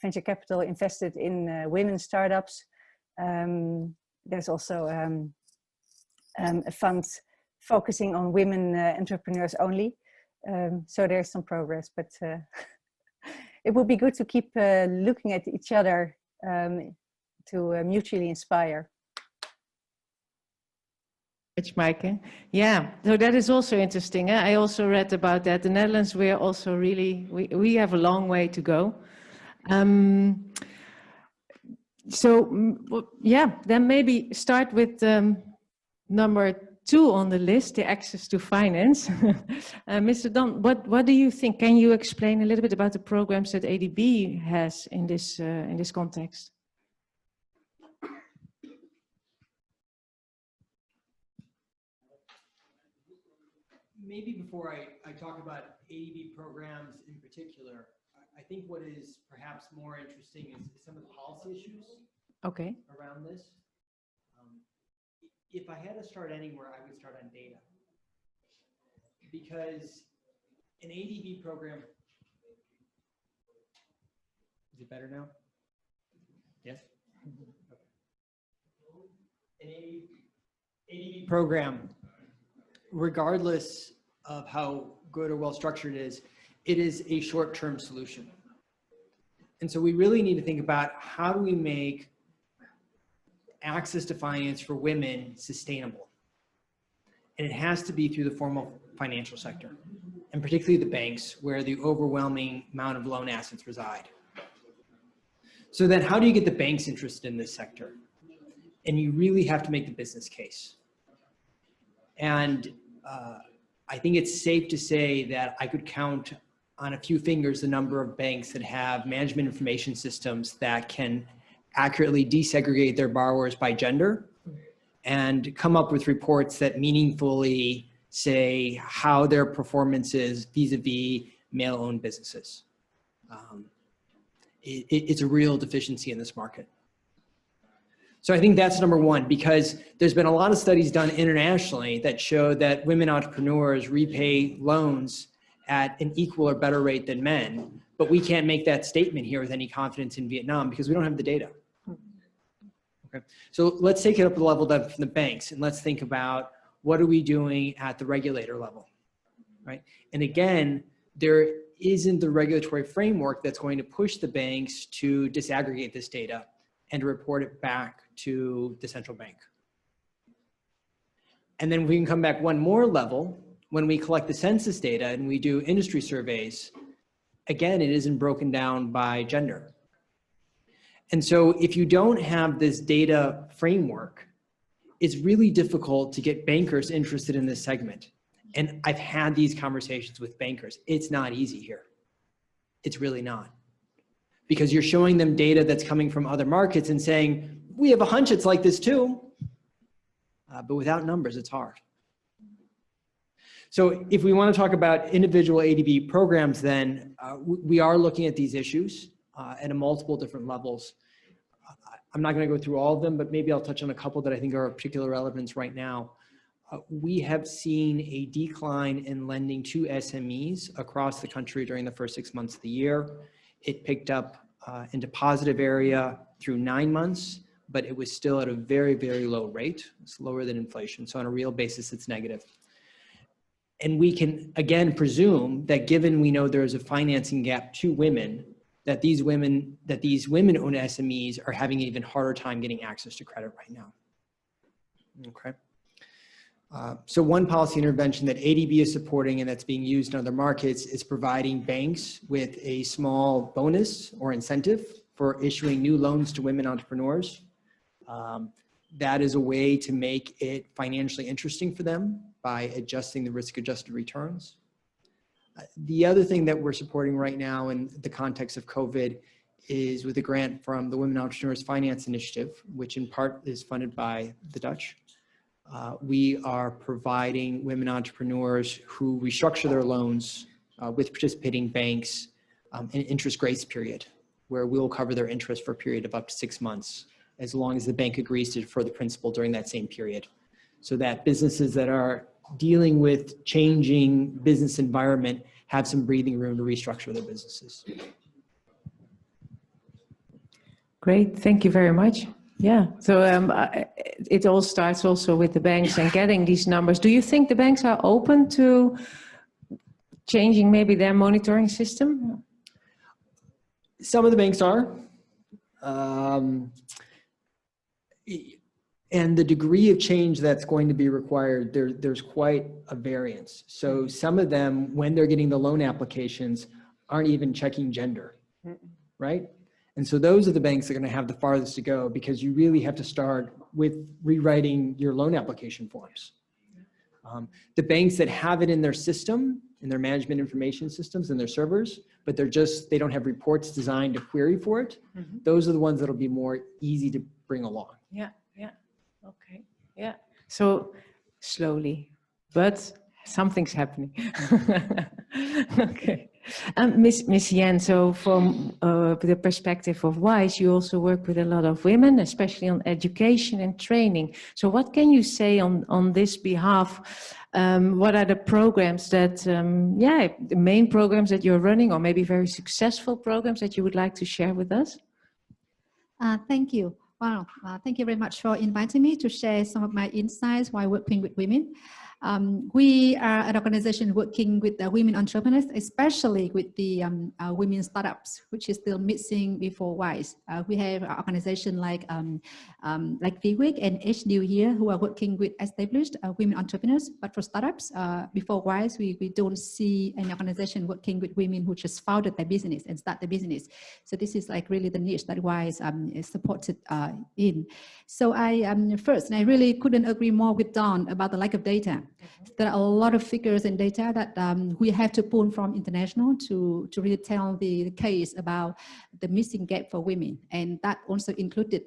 venture capital invested in women startups. There's also a fund focusing on women entrepreneurs only. So there's some progress, but it would be good to keep looking at each other to mutually inspire. Maaike. Yeah, so that is also interesting. I also read about that. The Netherlands, we are also really, we have a long way to go. So yeah, then maybe start with number two on the list, the access to finance. Mr. Don, what do you think? Can you explain a little bit about the programs that ADB has in this context? Maybe before I talk about ADB programs in particular, I think what is perhaps more interesting is some of the policy issues around this. If I had to start anywhere, I would start on data. Because an ADB program, is it better now? Yes? An ADB program, regardless of how good or well structured it is a short-term solution. And so we really need to think about how do we make access to finance for women sustainable. And it has to be through the formal financial sector, and particularly the banks where the overwhelming amount of loan assets reside. So then how do you get the banks interested in this sector? And you really have to make the business case. And I think it's safe to say that I could count on a few fingers the number of banks that have management information systems that can accurately desegregate their borrowers by gender and come up with reports that meaningfully say how their performance is vis-a-vis male-owned businesses. It's a real deficiency in this market. So I think that's number one, because there's been a lot of studies done internationally that show that women entrepreneurs repay loans at an equal or better rate than men, but we can't make that statement here with any confidence in Vietnam because we don't have the data. Okay, so let's take it up a level from the banks and let's think about what are we doing at the regulator level, right? And again, there isn't the regulatory framework that's going to push the banks to disaggregate this data and to report it back to the central bank. And then we can come back one more level when we collect the census data and we do industry surveys. Again, it isn't broken down by gender. And so if you don't have this data framework, it's really difficult to get bankers interested in this segment. And I've had these conversations with bankers. It's not easy here. It's really not. Because you're showing them data that's coming from other markets and saying, we have a hunch it's like this too. But without numbers, it's hard. So if we want to talk about individual ADB programs, then we are looking at these issues at multiple different levels. I'm not going to go through all of them, but maybe I'll touch on a couple that I think are of particular relevance right now. We have seen a decline in lending to SMEs across the country during the first 6 months of the year. It picked up into positive area through 9 months, but it was still at a very, very low rate. It's lower than inflation. So on a real basis, it's negative. And we can, again, presume that given we know there's a financing gap to women, that these women-owned SMEs are having an even harder time getting access to credit right now. Okay. So one policy intervention that ADB is supporting and that's being used in other markets is providing banks with a small bonus or incentive for issuing new loans to women entrepreneurs. That is a way to make it financially interesting for them by adjusting the risk-adjusted returns. The other thing that we're supporting right now in the context of COVID is with a grant from the Women Entrepreneurs Finance Initiative, which in part is funded by the Dutch. We are providing women entrepreneurs who restructure their loans with participating banks an interest grace period, where we'll cover their interest for a period of up to 6 months, as long as the bank agrees to defer the principal during that same period, so that businesses that are dealing with changing business environment have some breathing room to restructure their businesses. Great, thank you very much. Yeah, so it all starts also with the banks and getting these numbers. Do you think the banks are open to changing maybe their monitoring system? Some of the banks are. And the degree of change that's going to be required, there's quite a variance. So some of them, when they're getting the loan applications, aren't even checking gender, right? And so those are the banks that are going to have the farthest to go, because you really have to start with rewriting your loan application forms. The banks that have it in their system, in their management information systems and their servers, but they don't have reports designed to query for it. Mm-hmm. Those are the ones that'll be more easy to bring along. Yeah, yeah, okay, yeah. So slowly, but something's happening. Okay. Miss Yen, so from the perspective of WISE, you also work with a lot of women, especially on education and training. So what can you say on this behalf? What are the programs that, the main programs that you're running, or maybe very successful programs that you would like to share with us? Thank you. Wow, thank you very much for inviting me to share some of my insights while working with women. We are an organization working with women entrepreneurs, especially with the women startups, which is still missing before WISE. We have an organization like VWIC and HDU here who are working with established women entrepreneurs, but for startups, before WISE, we don't see an organization working with women who just founded their business and start the business. So this is like really the niche that WISE is supported in. So first, and I really couldn't agree more with Dawn about the lack of data. There are a lot of figures and data that we have to pull from international to really tell the case about the missing gap for women. And that also included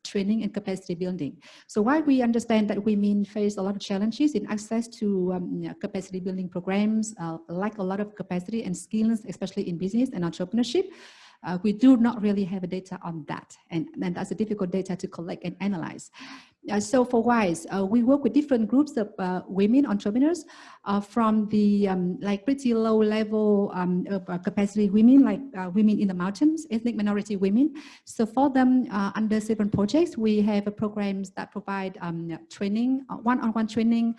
training and capacity building. So while we understand that women face a lot of challenges in access to capacity building programs, lack a lot of capacity and skills, especially in business and entrepreneurship, we do not really have data on that. And that's a difficult data to collect and analyze. So for WISE, we work with different groups of women entrepreneurs from the like pretty low level of capacity women, like women in the mountains, ethnic minority women. So for them, under 7 projects, we have programs that provide training, one-on-one training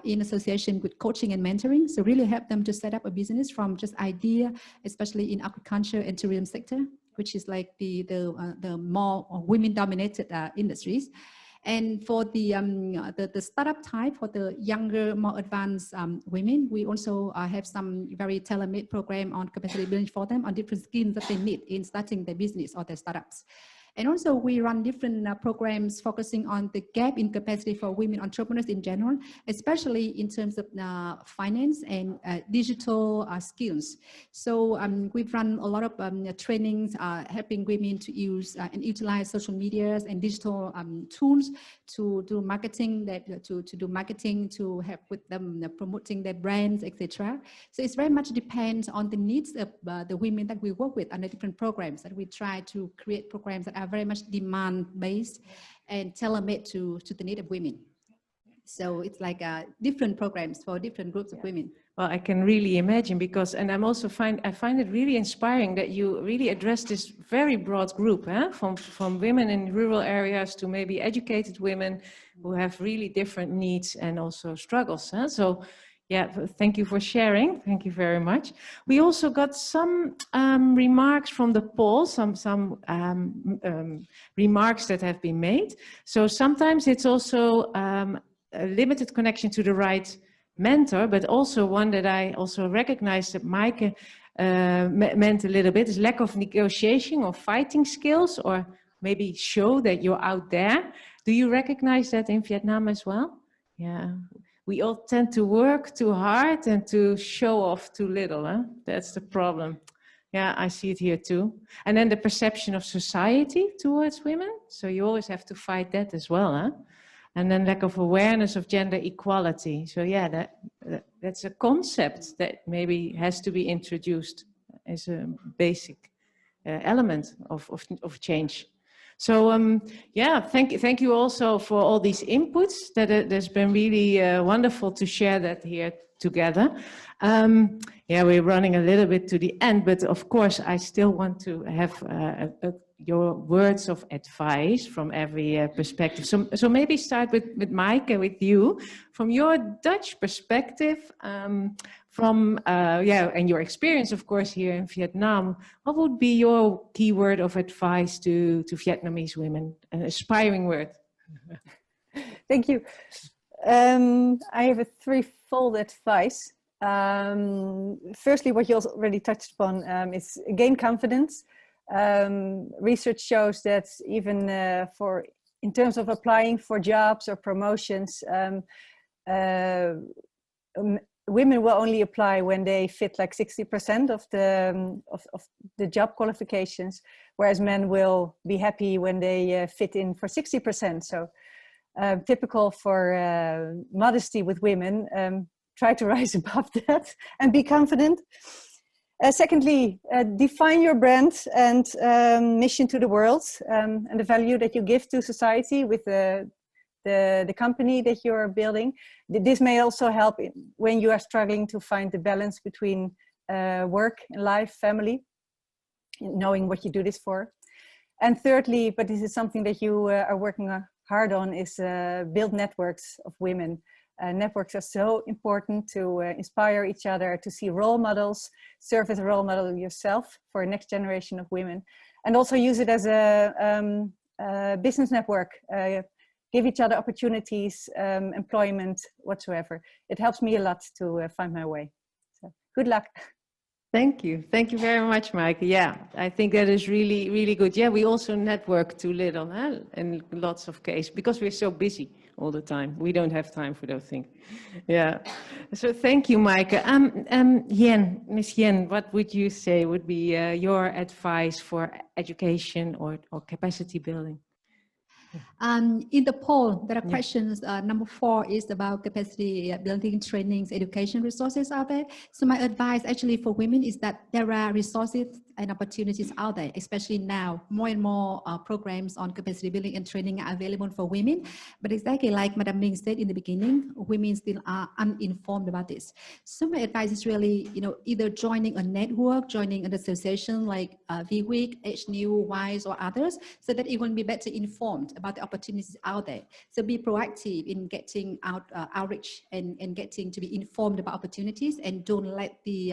in association with coaching and mentoring. So really help them to set up a business from just idea, especially in agriculture and tourism sector, which is like the more women-dominated industries. And for the startup type, for the younger, more advanced women, we also have some very tailor-made program on capacity building for them on different skills that they need in starting their business or their startups. And also we run different programs focusing on the gap in capacity for women entrepreneurs in general, especially in terms of finance and digital skills. So we've run a lot of trainings helping women to use and utilize social medias and digital tools to do marketing, to help with them promoting their brands, etc. So it's very much depends on the needs of the women that we work with under different programs, that we try to create programs that are very much demand-based and tailor-made to the need of women. So it's like different programs for different groups of women. Well, I can really imagine and I find it really inspiring that you really address this very broad group, from women in rural areas to maybe educated women who have really different needs and also struggles. So yeah, thank you for sharing. Thank you very much. We also got some remarks from the poll, some remarks that have been made. So sometimes it's also a limited connection to the right mentor, but also one that I also recognize that Maaike meant a little bit is lack of negotiation or fighting skills, or maybe show that you're out there. Do you recognize that in Vietnam as well? Yeah. We all tend to work too hard and to show off too little. That's the problem. Yeah, I see it here too. And then the perception of society towards women. So you always have to fight that as well. And then lack of awareness of gender equality. So yeah, that's a concept that maybe has to be introduced as a basic element of change. So yeah, thank you also for all these inputs. That's been really wonderful to share that here together. Yeah, we're running a little bit to the end, but of course I still want to have your words of advice from every perspective. So maybe start with Maaike, with you, from your Dutch perspective, and your experience, of course, here in Vietnam. What would be your key word of advice to Vietnamese women, an aspiring word? Thank you. I have a threefold advice. Firstly, what you already touched upon is gain confidence. Research shows that even in terms of applying for jobs or promotions, women will only apply when they fit like 60% of the job qualifications, whereas men will be happy when they fit in for 60%. So typical for modesty with women, try to rise above that and be confident. Secondly, define your brand and mission to the world, and the value that you give to society with the company that you're building. This may also help when you are struggling to find the balance between work, life, family, knowing what you do this for. And thirdly, but this is something that you are working hard on, is build networks of women. Networks are so important to inspire each other, to see role models, serve as a role model yourself for a next generation of women, and also use it as a business network. Give each other opportunities, employment, whatsoever. It helps me a lot to find my way. So good luck. Thank you. Thank you very much, Mike. Yeah, I think that is really, really good. Yeah, we also network too little, huh? In lots of cases, because we're so busy all the time. We don't have time for those things. Yeah. So thank you, Mike. Yen, Miss Yen, what would you say would be your advice for education or capacity building? In the poll, there are questions. Number 4 is about capacity building, trainings, education resources out there. So my advice actually for women is that there are resources and opportunities out there, especially now. More and more programs on capacity building and training are available for women. But exactly like Madam Ming said in the beginning, women still are uninformed about this. So my advice is really, either joining a network, joining an association like VWeek, HNew, WISE, or others, so that you will be better informed about the opportunities out there. So be proactive in getting outreach and getting to be informed about opportunities, and don't let the,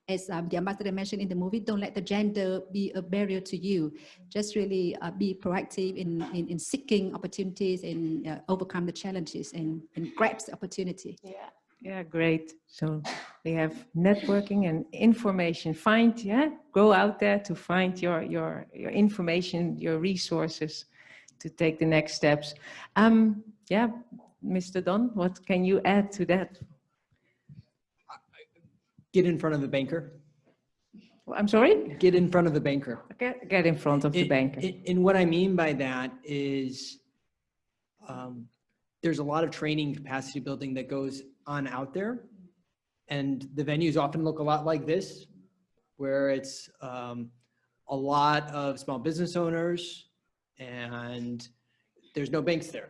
as the ambassador mentioned in the movie, don't let the gender be a barrier to you. Just really be proactive in seeking opportunities and overcome the challenges and grasp the opportunity. Yeah, great. So we have networking and information. Go out there to find your information, your resources to take the next steps. Yeah, Mr. Don, what can you add to that? Get in front of the banker. I'm sorry? Get in front of the banker. Get in front of the banker. And what I mean by that is there's a lot of training capacity building that goes on out there. And the venues often look a lot like this, where it's a lot of small business owners and there's no banks there,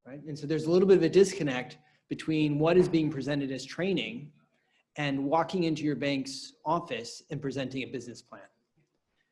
right? And so there's a little bit of a disconnect between what is being presented as training and walking into your bank's office and presenting a business plan.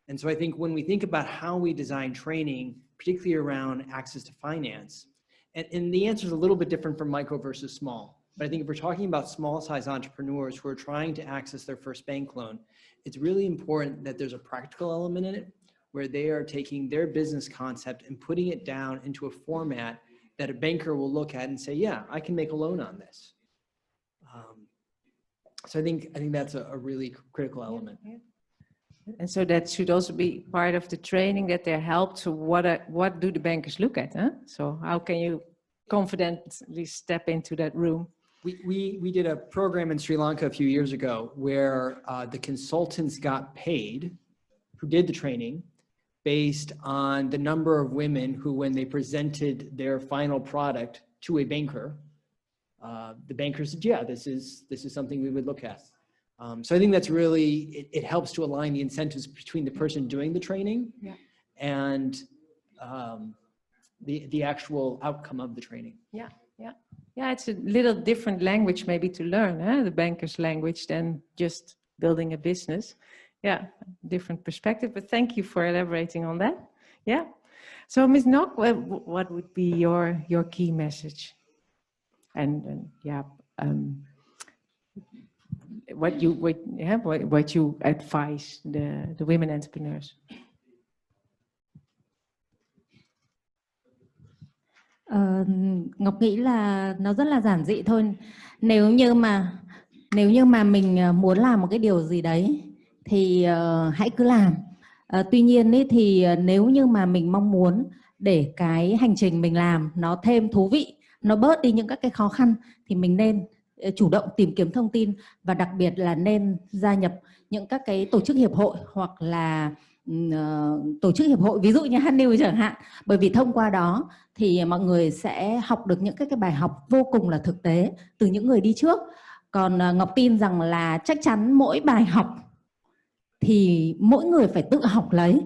And so I think when we think about how we design training, particularly around access to finance, and the answer is a little bit different from micro versus small, but I think if we're talking about small size entrepreneurs who are trying to access their first bank loan, it's really important that there's a practical element in it where they are taking their business concept and putting it down into a format that a banker will look at and say, yeah, I can make a loan on this. So I think that's a really critical element. Yeah. And so that should also be part of the training, that they're helped. So what do the bankers look at? Huh? So how can you confidently step into that room? We did a program in Sri Lanka a few years ago where the consultants got paid who did the training based on the number of women who, when they presented their final product to a banker, the banker said, yeah, this is something we would look at. So I think that's really, it helps to align the incentives between the person doing the training and the actual outcome of the training. Yeah, it's a little different language maybe to learn, the banker's language, than just building a business. Yeah, different perspective, but thank you for elaborating on that. Yeah. So Ms. Nok, what would be your key message? And what you advise the women entrepreneurs? Ngọc nghĩ là nó rất là giản dị thôi. Nếu như mà mình muốn làm một cái điều gì đấy thì hãy cứ làm. Tuy nhiên ấy, thì nếu như mà mình mong muốn để cái hành trình mình làm nó thêm thú vị nó bớt đi những các cái khó khăn thì mình nên chủ động tìm kiếm thông tin, và đặc biệt là nên gia nhập những các cái tổ chức hiệp hội hoặc là tổ chức hiệp hội ví dụ như Hanoi chẳng hạn, bởi vì thông qua đó thì mọi người sẽ học được những cái bài học vô cùng là thực tế từ những người đi trước. Còn Ngọc tin rằng là chắc chắn mỗi bài học thì mỗi người phải tự học lấy,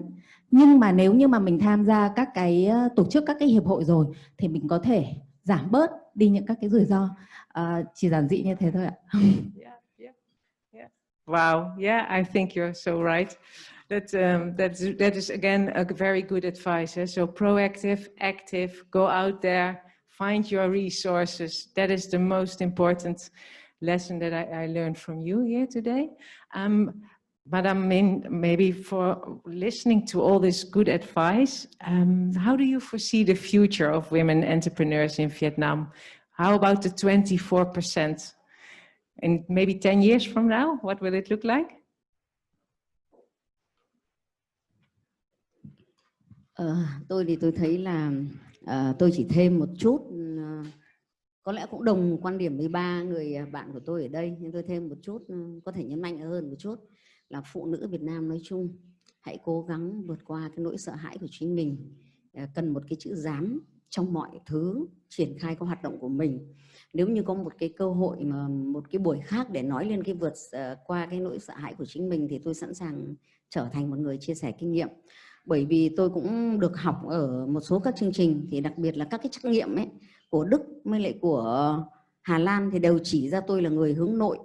nhưng mà nếu như mà mình tham gia các cái tổ chức, các cái hiệp hội rồi thì mình có thể giảm bớt đi những các cái rủi ro. Chỉ giản dị như thế thôi ạ. Yeah. Wow, yeah, I think you're so right. That is again a very good advice. So proactive, active, go out there, find your resources. That is the most important lesson that I learned from you here today. Madam Min, maybe for listening to all this good advice, how do you foresee the future of women entrepreneurs in Vietnam? How about the 24%? In maybe 10 years from now, what will it look like? Tôi thì tôi thấy là tôi chỉ thêm một chút, có lẽ cũng đồng quan điểm với ba người bạn của tôi ở đây, nhưng tôi thêm một chút, có thể nhấn mạnh hơn một chút, là phụ nữ Việt Nam nói chung hãy cố gắng vượt qua cái nỗi sợ hãi của chính mình, cần một cái chữ dám trong mọi thứ, triển khai các hoạt động của mình. Nếu như có một cái cơ hội mà một cái buổi khác để nói lên cái vượt qua cái nỗi sợ hãi của chính mình thì tôi sẵn sàng trở thành một người chia sẻ kinh nghiệm. Bởi vì tôi cũng được học ở một số các chương trình, thì đặc biệt là các cái trắc nghiệm ấy của Đức với lại của Hà Lan thì đều chỉ ra tôi là người hướng nội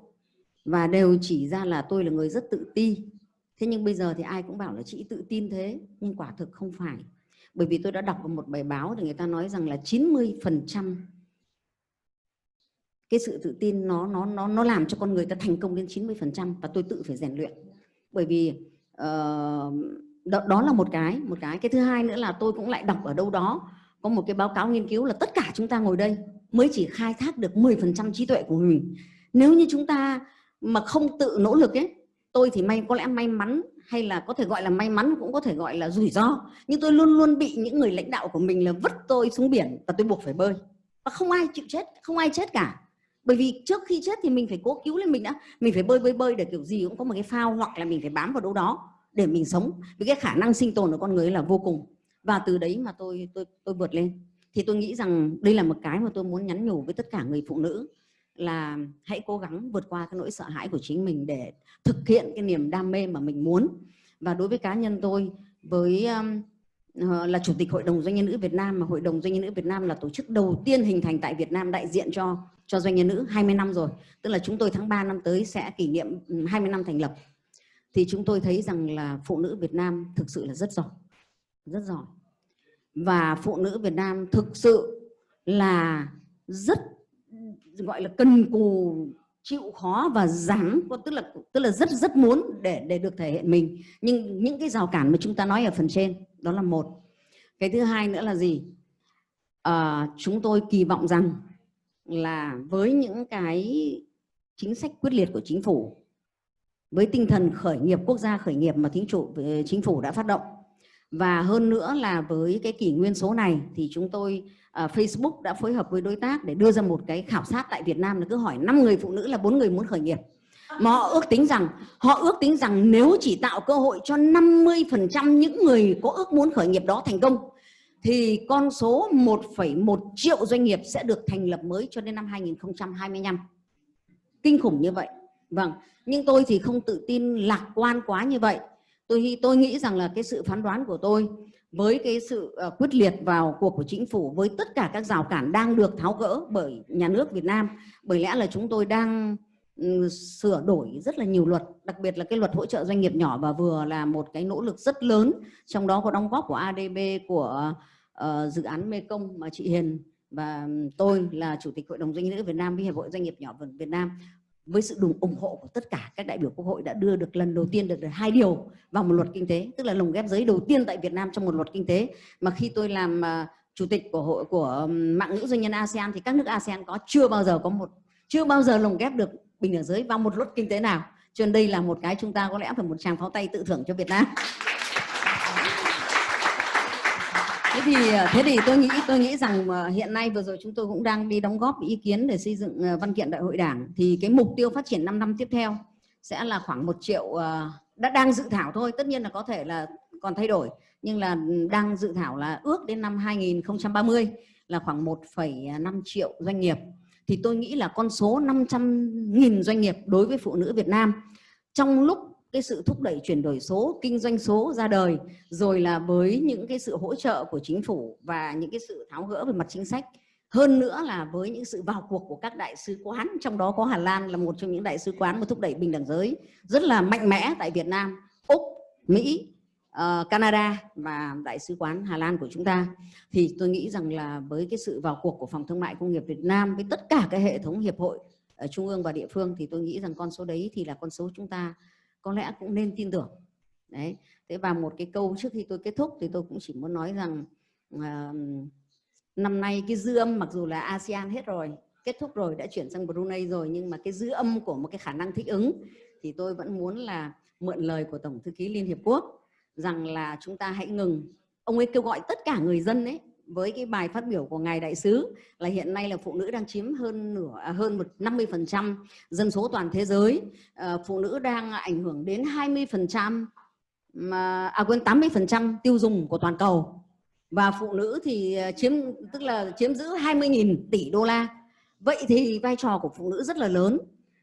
và đều chỉ ra là tôi là người rất tự ti. Thế nhưng bây giờ thì ai cũng bảo là chị tự tin thế, nhưng quả thực không phải. Bởi vì tôi đã đọc vào một bài báo thì người ta nói rằng là 90% cái sự tự tin nó làm cho con người ta thành công đến 90%, và tôi tự phải rèn luyện. Bởi vì đó là một cái. Cái thứ hai nữa là tôi cũng lại đọc ở đâu đó có một cái báo cáo nghiên cứu là tất cả chúng ta ngồi đây mới chỉ khai thác được 10% trí tuệ của mình. Nếu như chúng ta mà không tự nỗ lực ấy, tôi thì có lẽ may mắn, hay là có thể gọi là may mắn, cũng có thể gọi là rủi ro, nhưng tôi luôn luôn bị những người lãnh đạo của mình là vứt tôi xuống biển và tôi buộc phải bơi, và không ai chịu chết, không ai chết cả. Bởi vì trước khi chết thì mình phải cố cứu lên mình đã, mình phải bơi để kiểu gì cũng có một cái phao, hoặc là mình phải bám vào đâu đó để mình sống, vì cái khả năng sinh tồn của con người là vô cùng. Và từ đấy mà tôi vượt lên. Thì tôi nghĩ rằng đây là một cái mà tôi muốn nhắn nhủ với tất cả người phụ nữ, là hãy cố gắng vượt qua cái nỗi sợ hãi của chính mình để thực hiện cái niềm đam mê mà mình muốn. Và đối với cá nhân tôi, với là Chủ tịch Hội đồng Doanh nhân nữ Việt Nam, mà Hội đồng Doanh nhân nữ Việt Nam là tổ chức đầu tiên hình thành tại Việt Nam đại diện cho doanh nhân nữ 20 năm rồi. Tức là chúng tôi tháng 3 năm tới sẽ kỷ niệm 20 năm thành lập. Thì chúng tôi thấy rằng là phụ nữ Việt Nam thực sự là rất giỏi, rất giỏi. Và phụ nữ Việt Nam thực sự là rất gọi là cần cù, chịu khó và dám, tức là rất muốn để được thể hiện mình. Nhưng những cái rào cản mà chúng ta nói ở phần trên, đó là một. Cái thứ hai nữa là gì? Chúng tôi kỳ vọng rằng là với những cái chính sách quyết liệt của chính phủ, với tinh thần khởi nghiệp, quốc gia khởi nghiệp mà chính phủ đã phát động, và hơn nữa là với cái kỷ nguyên số này thì chúng tôi Facebook đã phối hợp với đối tác để đưa ra một cái khảo sát tại Việt Nam, là cứ hỏi 5 người phụ nữ là 4 người muốn khởi nghiệp. Mà họ ước tính rằng nếu chỉ tạo cơ hội cho 50% những người có ước muốn khởi nghiệp đó thành công, thì con số 1,1 triệu doanh nghiệp sẽ được thành lập mới cho đến năm 2025. Kinh khủng như vậy. Vâng, nhưng tôi thì không tự tin lạc quan quá như vậy. Tôi nghĩ rằng là cái sự phán đoán của tôi với cái sự quyết liệt vào cuộc của chính phủ, với tất cả các rào cản đang được tháo gỡ bởi nhà nước Việt Nam, bởi lẽ là chúng tôi đang sửa đổi rất là nhiều luật, đặc biệt là cái luật hỗ trợ doanh nghiệp nhỏ và vừa là một cái nỗ lực rất lớn, trong đó có đóng góp của ADB, của dự án Mekong mà chị Hiền và tôi là Chủ tịch Hội đồng Doanh nhân nữ Việt Nam với Hiệp hội Doanh nghiệp nhỏ Việt Nam, với sự ủng hộ của tất cả các đại biểu Quốc hội, đã đưa được lần đầu tiên được 2 điều vào một luật kinh tế, tức là lồng ghép giới đầu tiên tại Việt Nam trong một luật kinh tế. Mà khi tôi làm chủ tịch của mạng nữ doanh nhân ASEAN thì các nước ASEAN chưa bao giờ lồng ghép được bình đẳng giới vào một luật kinh tế nào. Cho nên đây là một cái chúng ta có lẽ phải một tràng pháo tay tự thưởng cho Việt Nam. Thế thì tôi nghĩ rằng hiện nay vừa rồi chúng tôi cũng đang đi đóng góp ý kiến để xây dựng văn kiện đại hội đảng. Thì cái mục tiêu phát triển 5 năm tiếp theo sẽ là khoảng 1 triệu, đang dự thảo thôi, tất nhiên là có thể là còn thay đổi, nhưng là đang dự thảo là ước đến năm 2030 là khoảng 1,5 triệu doanh nghiệp. Thì tôi nghĩ là con số 500.000 doanh nghiệp đối với phụ nữ Việt Nam trong lúc cái sự thúc đẩy chuyển đổi số, kinh doanh số ra đời, rồi là với những cái sự hỗ trợ của chính phủ và những cái sự tháo gỡ về mặt chính sách, hơn nữa là với những sự vào cuộc của các đại sứ quán, trong đó có Hà Lan là một trong những đại sứ quán mà thúc đẩy bình đẳng giới rất là mạnh mẽ tại Việt Nam, Úc, Mỹ, Canada và đại sứ quán Hà Lan của chúng ta. Thì tôi nghĩ rằng là với cái sự vào cuộc của Phòng Thương mại Công nghiệp Việt Nam, với tất cả cái hệ thống hiệp hội ở trung ương và địa phương, thì tôi nghĩ rằng con số đấy thì là con số chúng ta có lẽ cũng nên tin tưởng. Đấy. Thế và một cái câu trước khi tôi kết thúc thì tôi cũng chỉ muốn nói rằng năm nay cái dư âm, mặc dù là ASEAN hết rồi, kết thúc rồi, đã chuyển sang Brunei rồi, nhưng mà cái dư âm của một cái khả năng thích ứng thì tôi vẫn muốn là mượn lời của Tổng thư ký Liên Hiệp Quốc rằng là chúng ta hãy ngừng. Ông ấy kêu gọi tất cả người dân ấy, với cái bài phát biểu của ngài đại sứ là hiện nay là phụ nữ đang chiếm hơn 50% dân số toàn thế giới, phụ nữ đang ảnh hưởng đến 20% quên 80% tiêu dùng của toàn cầu, và phụ nữ thì chiếm giữ 20.000 tỷ đô la. Vậy thì vai trò của phụ nữ rất là lớn,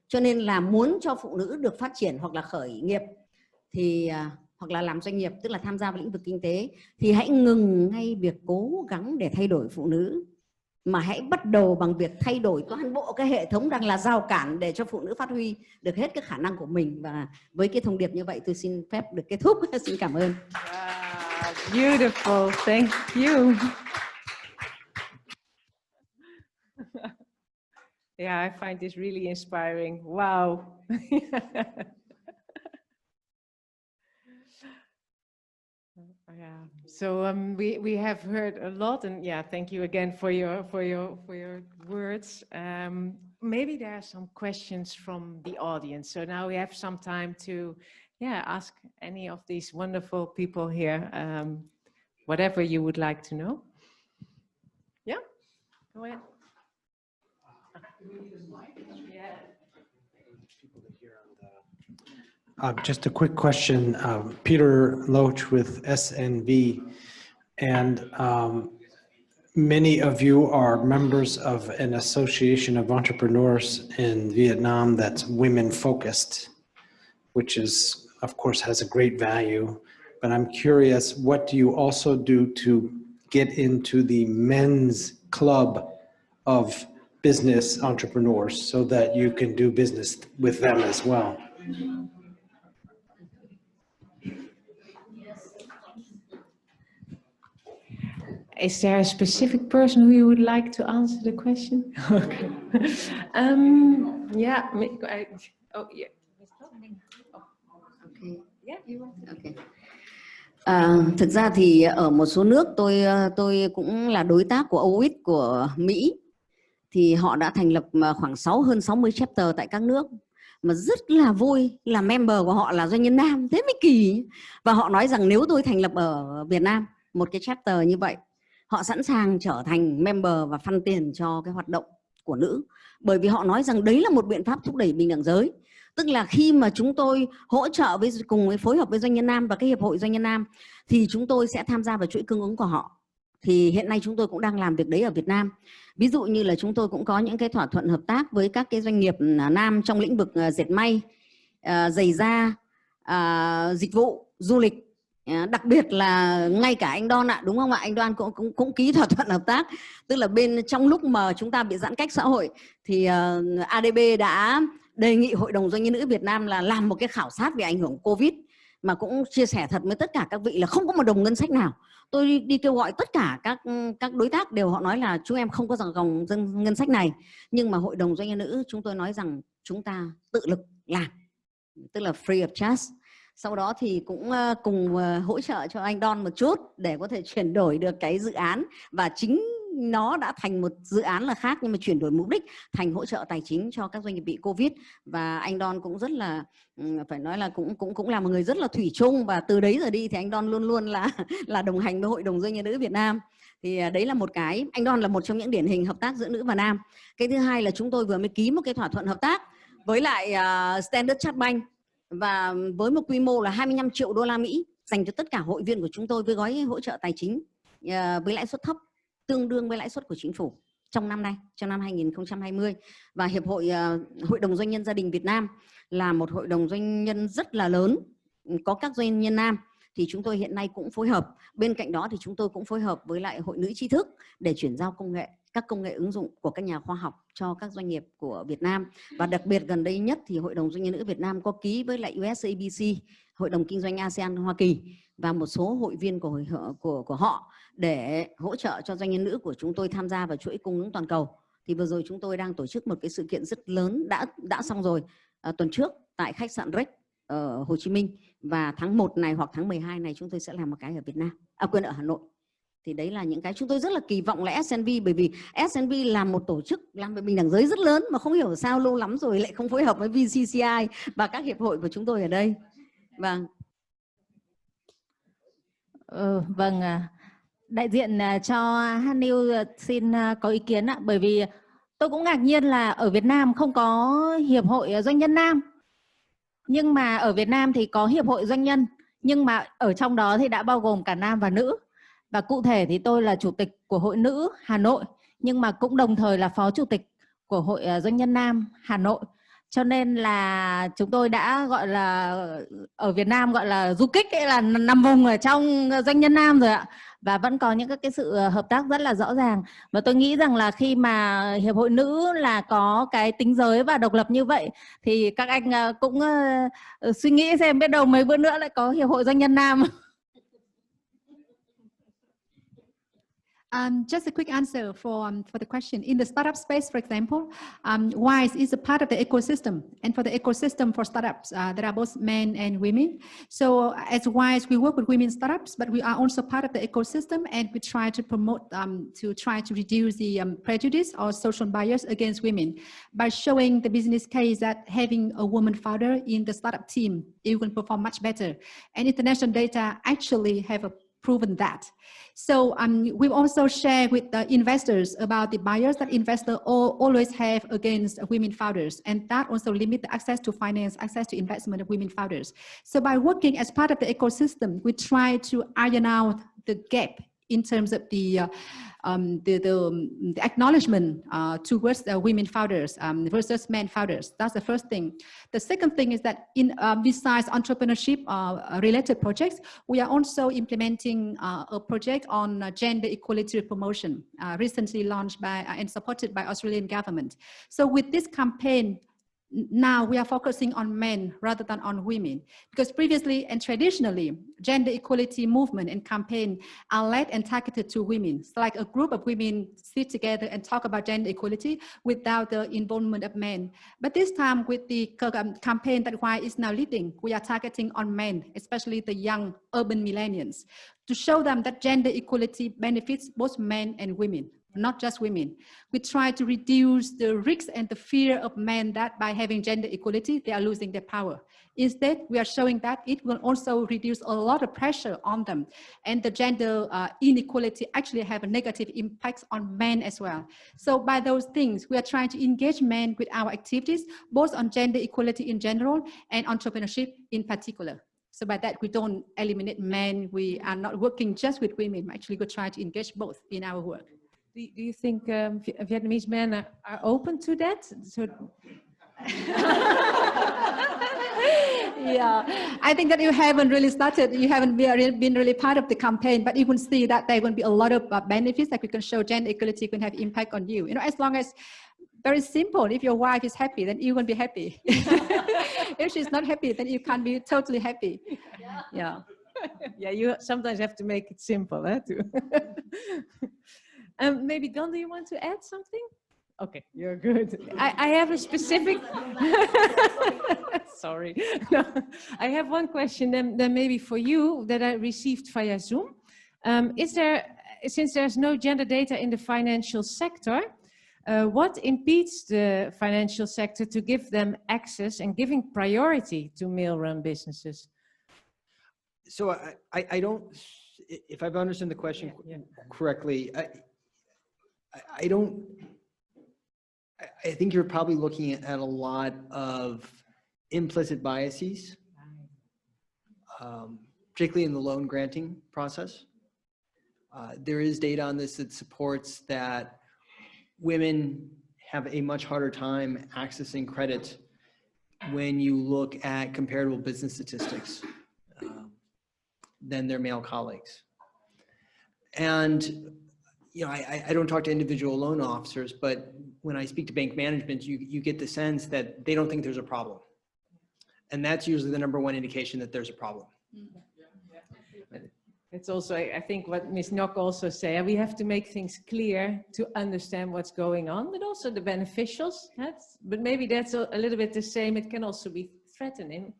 cho nên là muốn cho phụ nữ được phát triển hoặc là khởi nghiệp thì hoặc là làm doanh nghiệp, tức là tham gia vào lĩnh vực kinh tế, thì hãy ngừng ngay việc cố gắng để thay đổi phụ nữ, mà hãy bắt đầu bằng việc thay đổi toàn bộ cái hệ thống đang là rào cản để cho phụ nữ phát huy được hết cái khả năng của mình. Và với cái thông điệp như vậy tôi xin phép được kết thúc. Xin cảm ơn. Wow, beautiful, thank you. Yeah, I find this really inspiring. Wow. Yeah. So we have heard a lot, and yeah, thank you again for your words. Maybe there are some questions from the audience. So now we have some time to, ask any of these wonderful people here whatever you would like to know. Yeah, go ahead. Just a quick question. Peter Loach with SNV, and many of you are members of an association of entrepreneurs in Vietnam that's women focused, which is, of course, has a great value. But I'm curious, what do you also do to get into the men's club of business entrepreneurs so that you can do business with them as well? Is there a specific person who you would like to answer the question? Okay. Yeah. Oh, yeah. Okay. Yeah, you want to. Okay. Thực ra thì ở một số nước tôi cũng là đối tác của OIT của Mỹ, thì họ đã thành lập khoảng hơn 60 chapter tại các nước, mà rất là vui là member của họ là doanh nhân nam, thế mới kỳ. Và họ nói rằng nếu tôi thành lập ở Việt Nam một cái chapter như vậy, họ sẵn sàng trở thành member và fund tiền cho cái hoạt động của nữ, bởi vì họ nói rằng đấy là một biện pháp thúc đẩy bình đẳng giới. Tức là khi mà chúng tôi hỗ trợ cùng với phối hợp với doanh nhân nam và cái hiệp hội doanh nhân nam, thì chúng tôi sẽ tham gia vào chuỗi cung ứng của họ. Thì hiện nay chúng tôi cũng đang làm việc đấy ở Việt Nam. Ví dụ như là chúng tôi cũng có những cái thỏa thuận hợp tác với các cái doanh nghiệp nam trong lĩnh vực dệt may, giày da, dịch vụ, du lịch. Đặc biệt là ngay cả anh Đoan ạ, đúng không ạ? Anh Đoan cũng ký thỏa thuận hợp tác. Tức là trong lúc mà chúng ta bị giãn cách xã hội thì ADB đã đề nghị Hội đồng Doanh nhân nữ Việt Nam là làm một cái khảo sát về ảnh hưởng Covid, mà cũng chia sẻ thật với tất cả các vị là không có một đồng ngân sách nào. Tôi đi kêu gọi tất cả các đối tác đều họ nói là chúng em không có dòng ngân sách này, nhưng mà Hội đồng Doanh nhân nữ chúng tôi nói rằng chúng ta tự lực làm, tức là free of charge. Sau đó thì cũng cùng hỗ trợ cho anh Don một chút để có thể chuyển đổi được cái dự án, và chính nó đã thành một dự án là khác, nhưng mà chuyển đổi mục đích thành hỗ trợ tài chính cho các doanh nghiệp bị Covid. Và anh Don cũng rất là phải nói là cũng là một người rất là thủy chung, và từ đấy giờ đi thì anh Don luôn luôn là đồng hành với Hội đồng Doanh nhân nữ Việt Nam. Thì đấy là một cái, anh Don là một trong những điển hình hợp tác giữa nữ và nam. Cái thứ hai là chúng tôi vừa mới ký một cái thỏa thuận hợp tác với lại Standard Chartered Bank, và với một quy mô là 25 triệu đô la Mỹ dành cho tất cả hội viên của chúng tôi với gói hỗ trợ tài chính với lãi suất thấp tương đương với lãi suất của chính phủ trong năm nay, trong năm 2020. Và Hiệp hội Hội đồng Doanh nhân Gia đình Việt Nam là một hội đồng doanh nhân rất là lớn, có các doanh nhân nam, thì chúng tôi hiện nay cũng phối hợp. Bên cạnh đó thì chúng tôi cũng phối hợp với lại Hội nữ trí thức để chuyển giao công nghệ, các công nghệ ứng dụng của các nhà khoa học cho các doanh nghiệp của Việt Nam. Và đặc biệt gần đây nhất thì Hội đồng Doanh nhân nữ Việt Nam có ký với lại USABC, Hội đồng Kinh doanh ASEAN Hoa Kỳ, và một số hội viên của họ để hỗ trợ cho doanh nhân nữ của chúng tôi tham gia vào chuỗi cung ứng toàn cầu. Thì vừa rồi chúng tôi đang tổ chức một cái sự kiện rất lớn, đã xong rồi tuần trước tại khách sạn Rex ở Hồ Chí Minh, và tháng 1 này hoặc tháng 12 này chúng tôi sẽ làm một cái ở Việt Nam, quên, ở Hà Nội. Thì đấy là những cái chúng tôi rất là kỳ vọng là SNV, bởi vì SNV là một tổ chức làm về bình đẳng giới rất lớn, mà không hiểu sao lâu lắm rồi lại không phối hợp với VCCI và các hiệp hội của chúng tôi ở đây. Vâng. Vâng, đại diện cho Hanoi xin có ý kiến ạ, bởi vì tôi cũng ngạc nhiên là ở Việt Nam không có hiệp hội doanh nhân nam, nhưng mà ở Việt Nam thì có hiệp hội doanh nhân, nhưng mà ở trong đó thì đã bao gồm cả nam và nữ. Và cụ thể thì tôi là chủ tịch của Hội Nữ Hà Nội, nhưng mà cũng đồng thời là phó chủ tịch của Hội Doanh nhân Nam Hà Nội. Cho nên là chúng tôi đã gọi là ở Việt Nam gọi là du kích ấy, là nằm vùng ở trong doanh nhân nam rồi ạ. Và vẫn có những cái sự hợp tác rất là rõ ràng. Và tôi nghĩ rằng là khi mà Hiệp hội Nữ là có cái tính giới và độc lập như vậy, thì các anh cũng suy nghĩ xem biết đâu mấy bữa nữa lại có Hiệp hội Doanh nhân Nam. Just a quick answer for the question. In the startup space, for example, WISE is a part of the ecosystem. And for the ecosystem for startups, there are both men and women. So as WISE, we work with women startups, but we are also part of the ecosystem, and we try to promote, to try to reduce the prejudice or social bias against women by showing the business case that having a woman founder in the startup team, it will perform much better. And international data actually have proven that. So we've also shared with the investors about the bias that investors always have against women founders, and that also limit the access to finance, access to investment of women founders. So by working as part of the ecosystem, we try to iron out the gap in terms of the acknowledgement towards the women founders versus men founders. That's the first thing. The second thing is that besides entrepreneurship related projects, we are also implementing a project on gender equality promotion, recently launched by and supported by Australian government. So with this campaign, now we are focusing on men rather than on women, because previously and traditionally gender equality movement and campaign are led and targeted to women. So like a group of women sit together and talk about gender equality without the involvement of men. But this time with the campaign that WISE is now leading, we are targeting on men, especially the young urban millennials, to show them that gender equality benefits both men and women, not just women. We try to reduce the risks and the fear of men that by having gender equality, they are losing their power. Instead, we are showing that it will also reduce a lot of pressure on them. And the gender inequality actually have a negative impact on men as well. So by those things, we are trying to engage men with our activities, both on gender equality in general and entrepreneurship in particular. So by that, we don't eliminate men. We are not working just with women. Actually, we try to engage both in our work. Do you think Vietnamese men are open to that? So Yeah, I think that you haven't really started, you haven't been really part of the campaign, but you can see that there will be a lot of benefits, like we can show gender equality can have impact on you. You know, as long as, very simple, if your wife is happy, then you will be happy. If she's not happy, then you can't be totally happy. Yeah. Yeah, you sometimes have to make it simple, too. Maybe Don, do you want to add something? Okay, you're good. I have a specific. Sorry, no, I have one question then maybe for you that I received via Zoom. Is there since there's no gender data in the financial sector, what impedes the financial sector to give them access and giving priority to male-run businesses? So I don't, if I've understood the question correctly, I think you're probably looking at a lot of implicit biases, particularly in the loan granting process. There is data on this that supports that women have a much harder time accessing credit when you look at comparable business statistics than their male colleagues. And you know, I don't talk to individual loan officers, but when I speak to bank management, you get the sense that they don't think there's a problem. And that's usually the #1 indication that there's a problem. It's also, I think, what Ms. Nock also said, we have to make things clear to understand what's going on, but also the beneficials. But maybe that's a little bit the same. It can also be threatening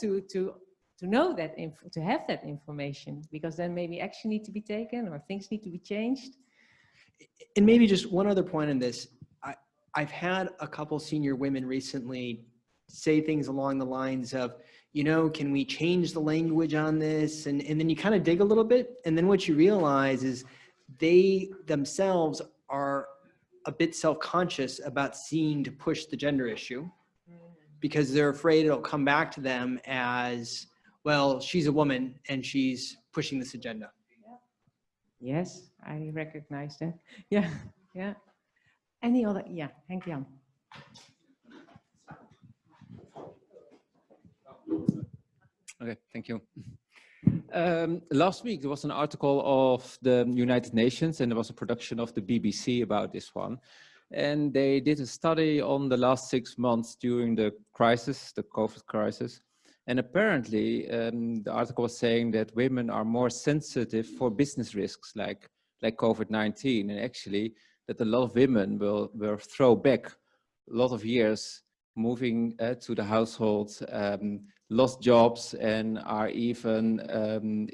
to know that, to have that information, because then maybe action needs to be taken or things need to be changed. And maybe just one other point on this. I've had a couple senior women recently say things along the lines of, you know, can we change the language on this? And then you kind of dig a little bit. And then what you realize is they themselves are a bit self-conscious about seeing to push the gender issue because they're afraid it'll come back to them as, well, she's a woman and she's pushing this agenda. Yes, I recognize that. Yeah, yeah. Any other? Yeah, Henk Jan. Okay, thank you. Last week there was an article of the United Nations and there was a production of the BBC about this one. And they did a study on the last 6 months during the crisis, the COVID crisis. And apparently the article was saying that women are more sensitive for business risks like COVID-19. And actually that a lot of women will throw back a lot of years moving to the household, lost jobs, and are even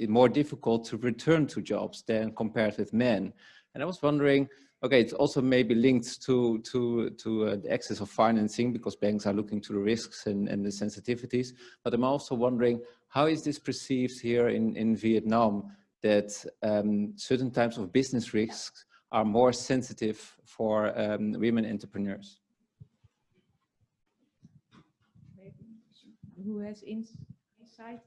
more difficult to return to jobs than compared with men. And I was wondering, okay, it's also maybe linked to the access of financing because banks are looking to the risks and the sensitivities. But I'm also wondering, how is this perceived here in Vietnam that certain types of business risks are more sensitive for women entrepreneurs? Who has insight?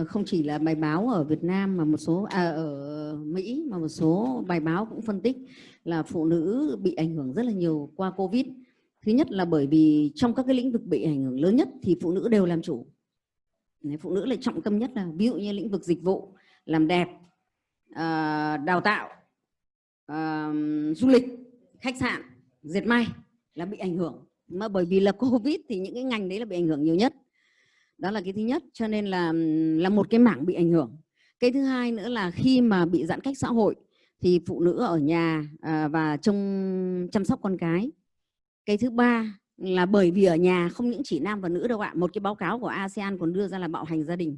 Không chỉ là bài báo ở Việt Nam mà một số ở Mỹ mà một số bài báo cũng phân tích là phụ nữ bị ảnh hưởng rất là nhiều qua Covid. Thứ nhất là bởi vì trong các cái lĩnh vực bị ảnh hưởng lớn nhất thì phụ nữ đều làm chủ. Phụ nữ lại trọng tâm nhất là ví dụ như lĩnh vực dịch vụ, làm đẹp, đào tạo, du lịch, khách sạn, dệt may là bị ảnh hưởng. Mà bởi vì là Covid thì những cái ngành đấy là bị ảnh hưởng nhiều nhất. Đó là cái thứ nhất, cho nên là một cái mảng bị ảnh hưởng. Cái thứ hai nữa là khi mà bị giãn cách xã hội thì phụ nữ ở nhà và chăm sóc con cái. Cái thứ ba là bởi vì ở nhà không những chỉ nam và nữ đâu ạ. Một cái báo cáo của ASEAN còn đưa ra là bạo hành gia đình.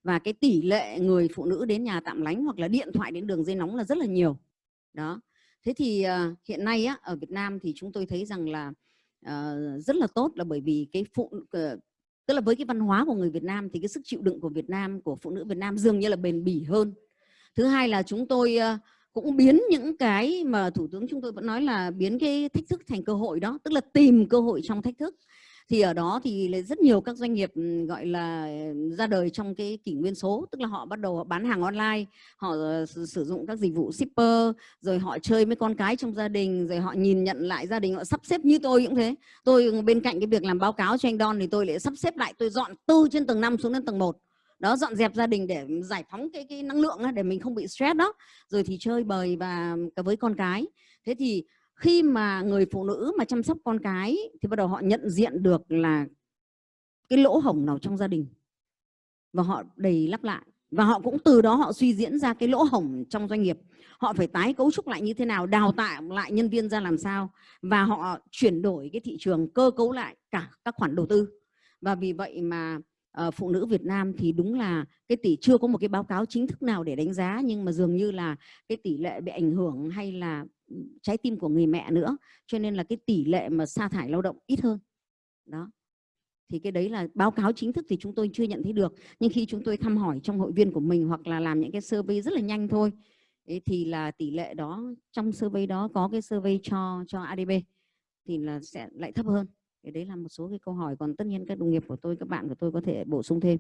Và cái tỷ lệ người phụ nữ đến nhà tạm lánh hoặc là điện thoại đến đường dây nóng là rất là nhiều. Đó. Thế thì hiện nay á, ở Việt Nam thì chúng tôi thấy rằng là rất là tốt là bởi vì cái tức là với cái văn hóa của người Việt Nam thì cái sức chịu đựng của Việt Nam, của phụ nữ Việt Nam dường như là bền bỉ hơn. Thứ hai là chúng tôi cũng biến những cái mà Thủ tướng chúng tôi vẫn nói là biến cái thách thức thành cơ hội đó, tức là tìm cơ hội trong thách thức. Thì ở đó thì rất nhiều các doanh nghiệp gọi là ra đời trong cái kỷ nguyên số, tức là họ bắt đầu bán hàng online, họ sử dụng các dịch vụ shipper, rồi họ chơi với con cái trong gia đình, rồi họ nhìn nhận lại gia đình, họ sắp xếp như tôi cũng thế. Tôi bên cạnh cái việc làm báo cáo cho anh Don thì tôi lại sắp xếp lại, tôi dọn từ trên tầng 5 xuống đến tầng 1. Đó, dọn dẹp gia đình để giải phóng cái năng lượng để mình không bị stress đó. Rồi thì chơi bời và với con cái. Thế thì khi mà người phụ nữ mà chăm sóc con cái thì bắt đầu họ nhận diện được là cái lỗ hổng nào trong gia đình và họ đầy lắp lại, và họ cũng từ đó họ suy diễn ra cái lỗ hổng trong doanh nghiệp, họ phải tái cấu trúc lại như thế nào, đào tạo lại nhân viên ra làm sao, và họ chuyển đổi cái thị trường, cơ cấu lại cả các khoản đầu tư. Và vì vậy mà phụ nữ Việt Nam thì đúng là cái chưa có một cái báo cáo chính thức nào để đánh giá, nhưng mà dường như là cái tỷ lệ bị ảnh hưởng hay là trái tim của người mẹ nữa, cho nên là cái tỷ lệ mà sa thải lao động ít hơn. Đó. Thì cái đấy là báo cáo chính thức thì chúng tôi chưa nhận thấy được, nhưng khi chúng tôi thăm hỏi trong hội viên của mình hoặc là làm những cái survey rất là nhanh thôi, thì là tỷ lệ đó, trong survey đó có cái survey cho ADB thì là sẽ lại thấp hơn. Cái đấy là một số cái câu hỏi, còn tất nhiên các đồng nghiệp của tôi, các bạn của tôi có thể bổ sung thêm.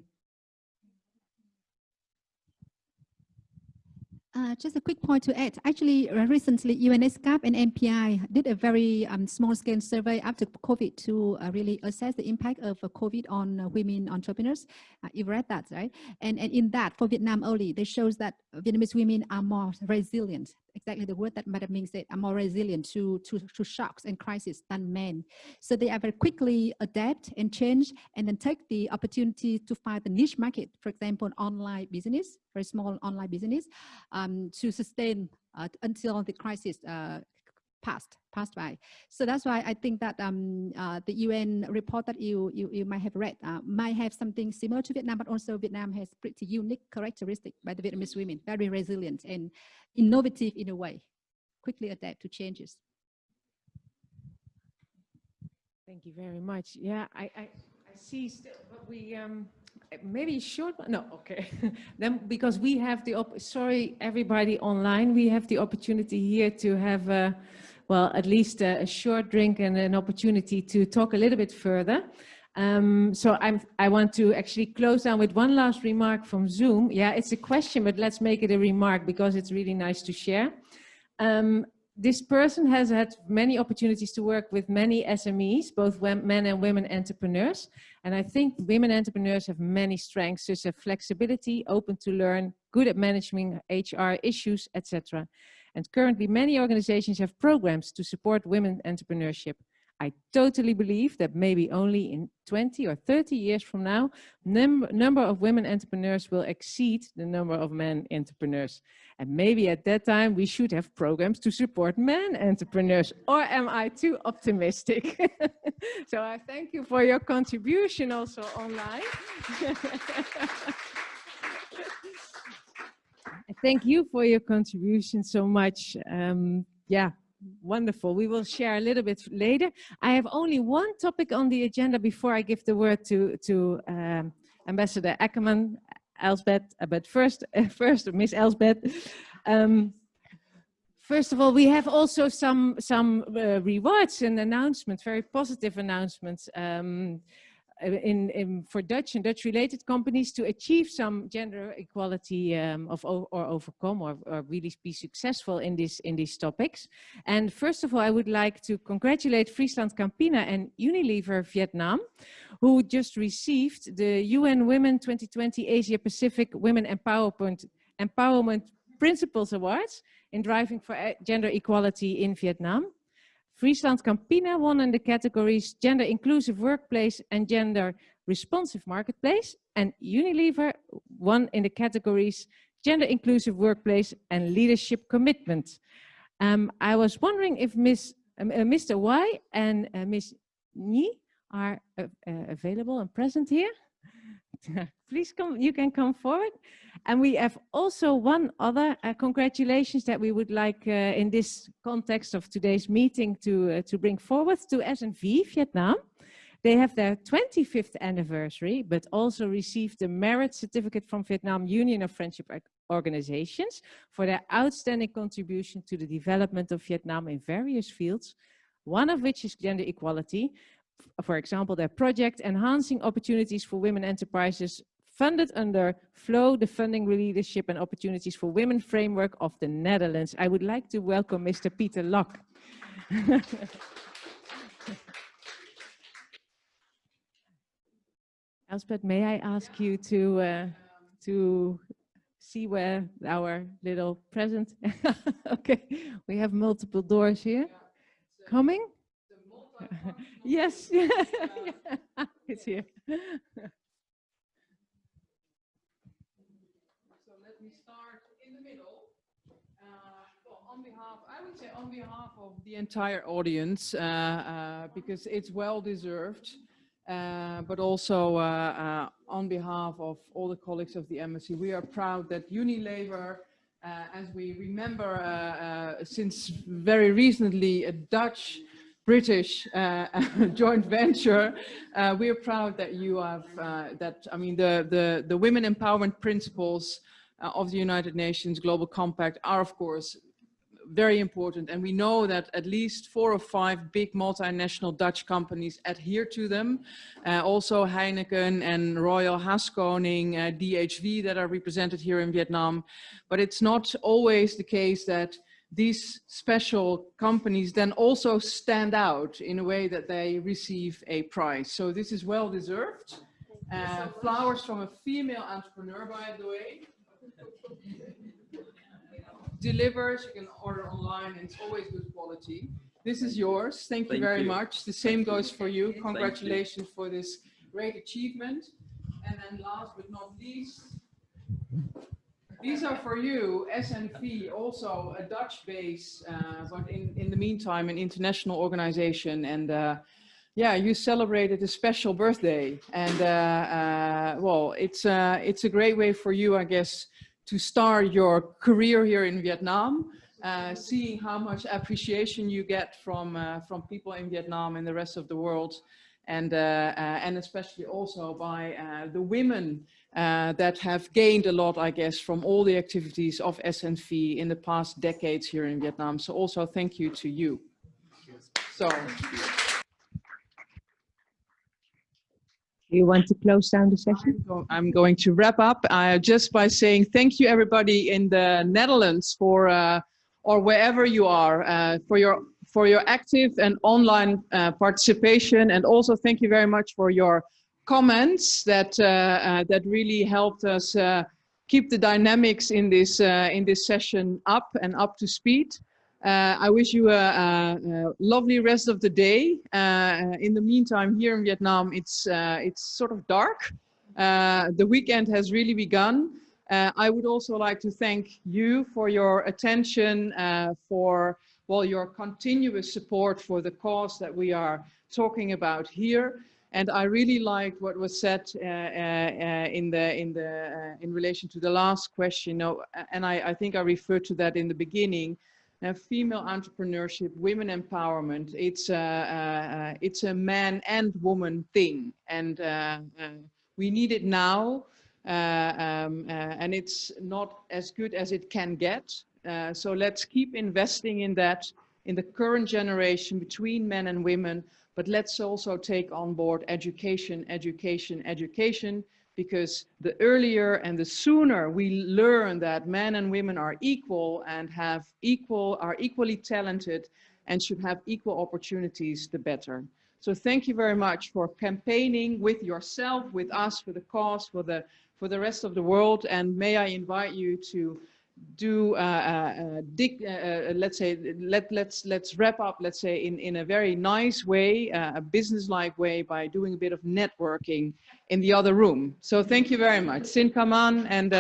Just a quick point to add. Actually, recently, UNESCAP and MPI did a very small-scale survey after COVID to really assess the impact of COVID on women entrepreneurs. You've read that, right? And in that, for Vietnam only, they shows that Vietnamese women are more resilient. Exactly the word that Madam Ming said, are more resilient to shocks and crises than men. So they are very quickly adapt and change, and then take the opportunity to find the niche market, for example, online business, very small online business, to sustain until the crisis passed by. So that's why I think that the UN report that you might have read might have something similar to Vietnam, but also Vietnam has pretty unique characteristic by the Vietnamese women, very resilient and innovative in a way, quickly adapt to changes. Thank you very much. Yeah, I see still, but we maybe short. No, okay. Then because we have the sorry everybody online, we have the opportunity here to have well, at least a short drink and an opportunity to talk a little bit further. So I want to actually close down with one last remark from Zoom. Yeah, it's a question, but let's make it a remark because it's really nice to share. This person has had many opportunities to work with many SMEs, both men and women entrepreneurs. And I think women entrepreneurs have many strengths, such as flexibility, open to learn, good at managing HR issues, etc. And currently many organizations have programs to support women entrepreneurship. I totally believe that maybe only in 20 or 30 years from now, number of women entrepreneurs will exceed the number of men entrepreneurs. And maybe at that time, we should have programs to support men entrepreneurs. Or am I too optimistic? So I thank you for your contribution also online. Thank you for your contribution so much. Yeah. Wonderful. We will share a little bit later. I have only one topic on the agenda before I give the word to Ambassador Ackerman, Elsbeth. But first, Miss Elsbeth. First of all, we have also some rewards and announcements, very positive announcements. For Dutch and Dutch-related companies to achieve some gender equality or overcome or really be successful in these topics. And first of all, I would like to congratulate Friesland Campina and Unilever Vietnam, who just received the UN Women 2020 Asia Pacific Women Empowerment Principles Awards in driving for gender equality in Vietnam. Friesland Campina won in the categories Gender Inclusive Workplace and Gender Responsive Marketplace, and Unilever won in the categories Gender Inclusive Workplace and Leadership Commitment. I was wondering if Mr. Y and Ms. Nhi are available and present here. Please come, you can come forward. And we have also one other congratulations that we would like in this context of today's meeting to bring forward to SNV Vietnam. They have their 25th anniversary, but also received the Merit Certificate from Vietnam Union of Friendship Organizations for their outstanding contribution to the development of Vietnam in various fields, one of which is gender equality. For example, their project Enhancing Opportunities for Women Enterprises, funded under FLOW, the Funding Leadership and Opportunities for Women framework of the Netherlands. I would like to welcome Mr. Pieter Lok. Elspeth, may I ask you to see where our little present? Okay, we have multiple doors here. Coming? Yes, it's here. So let me start in the middle. Well, on behalf, I would say on behalf of the entire audience, because it's well deserved. but also on behalf of all the colleagues of the embassy, we are proud that Unilever, as we remember since very recently a Dutch-British joint venture, we are proud that you have, the women empowerment principles of the United Nations Global Compact are of course very important, and we know that at least 4 or 5 big multinational Dutch companies adhere to them. Also Heineken and Royal Haskoning, DHV that are represented here in Vietnam. But it's not always the case that these special companies then also stand out in a way that they receive a prize. So this is well deserved. Flowers from a female entrepreneur, by the way. Delivers, you can order online, and it's always good quality. This is yours. Thank you very much. The same goes for you. Congratulations for this great achievement. And then last but not least, these are for you, SNV, also a Dutch base, but in the meantime, an international organization. And yeah, you celebrated a special birthday. And well, it's a great way for you, I guess, to start your career here in Vietnam, seeing how much appreciation you get from people in Vietnam and the rest of the world, and especially also by the women that have gained a lot, I guess, from all the activities of SNV in the past decades here in Vietnam. So also thank you to you. So. You want to close down the session? I'm going to wrap up just by saying thank you everybody in the Netherlands for, or wherever you are, for your active and online participation, and also thank you very much for your comments that that really helped us keep the dynamics in this session up and up to speed. I wish you a lovely rest of the day. In the meantime, here in Vietnam, it's sort of dark. The weekend has really begun. I would also like to thank you for your attention, for your continuous support for the cause that we are talking about here. And I really liked what was said in relation to the last question. And I think I referred to that in the beginning. Female entrepreneurship, women empowerment, it's a man and woman thing, and we need it now, and it's not as good as it can get. So let's keep investing in that, in the current generation between men and women, but let's also take on board education, education, education, because the earlier and the sooner we learn that men and women are equal and are equally talented and should have equal opportunities, the better. So thank you very much for campaigning with yourself, with us, for the cause, for the rest of the world. And may I invite you to do let's wrap up, let's say, in a very nice way, a business-like way, by doing a bit of networking in the other room. So thank you very much. Sin Kaman, and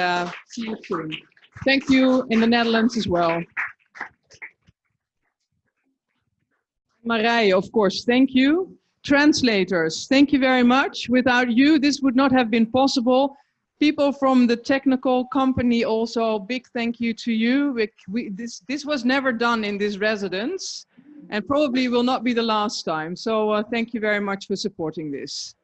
see you soon. Thank you in the Netherlands as well. Marije, of course, thank you. Translators, thank you very much. Without you, this would not have been possible. People from the technical company also, big thank you to you. This was never done in this residence, and probably will not be the last time. So thank you very much for supporting this.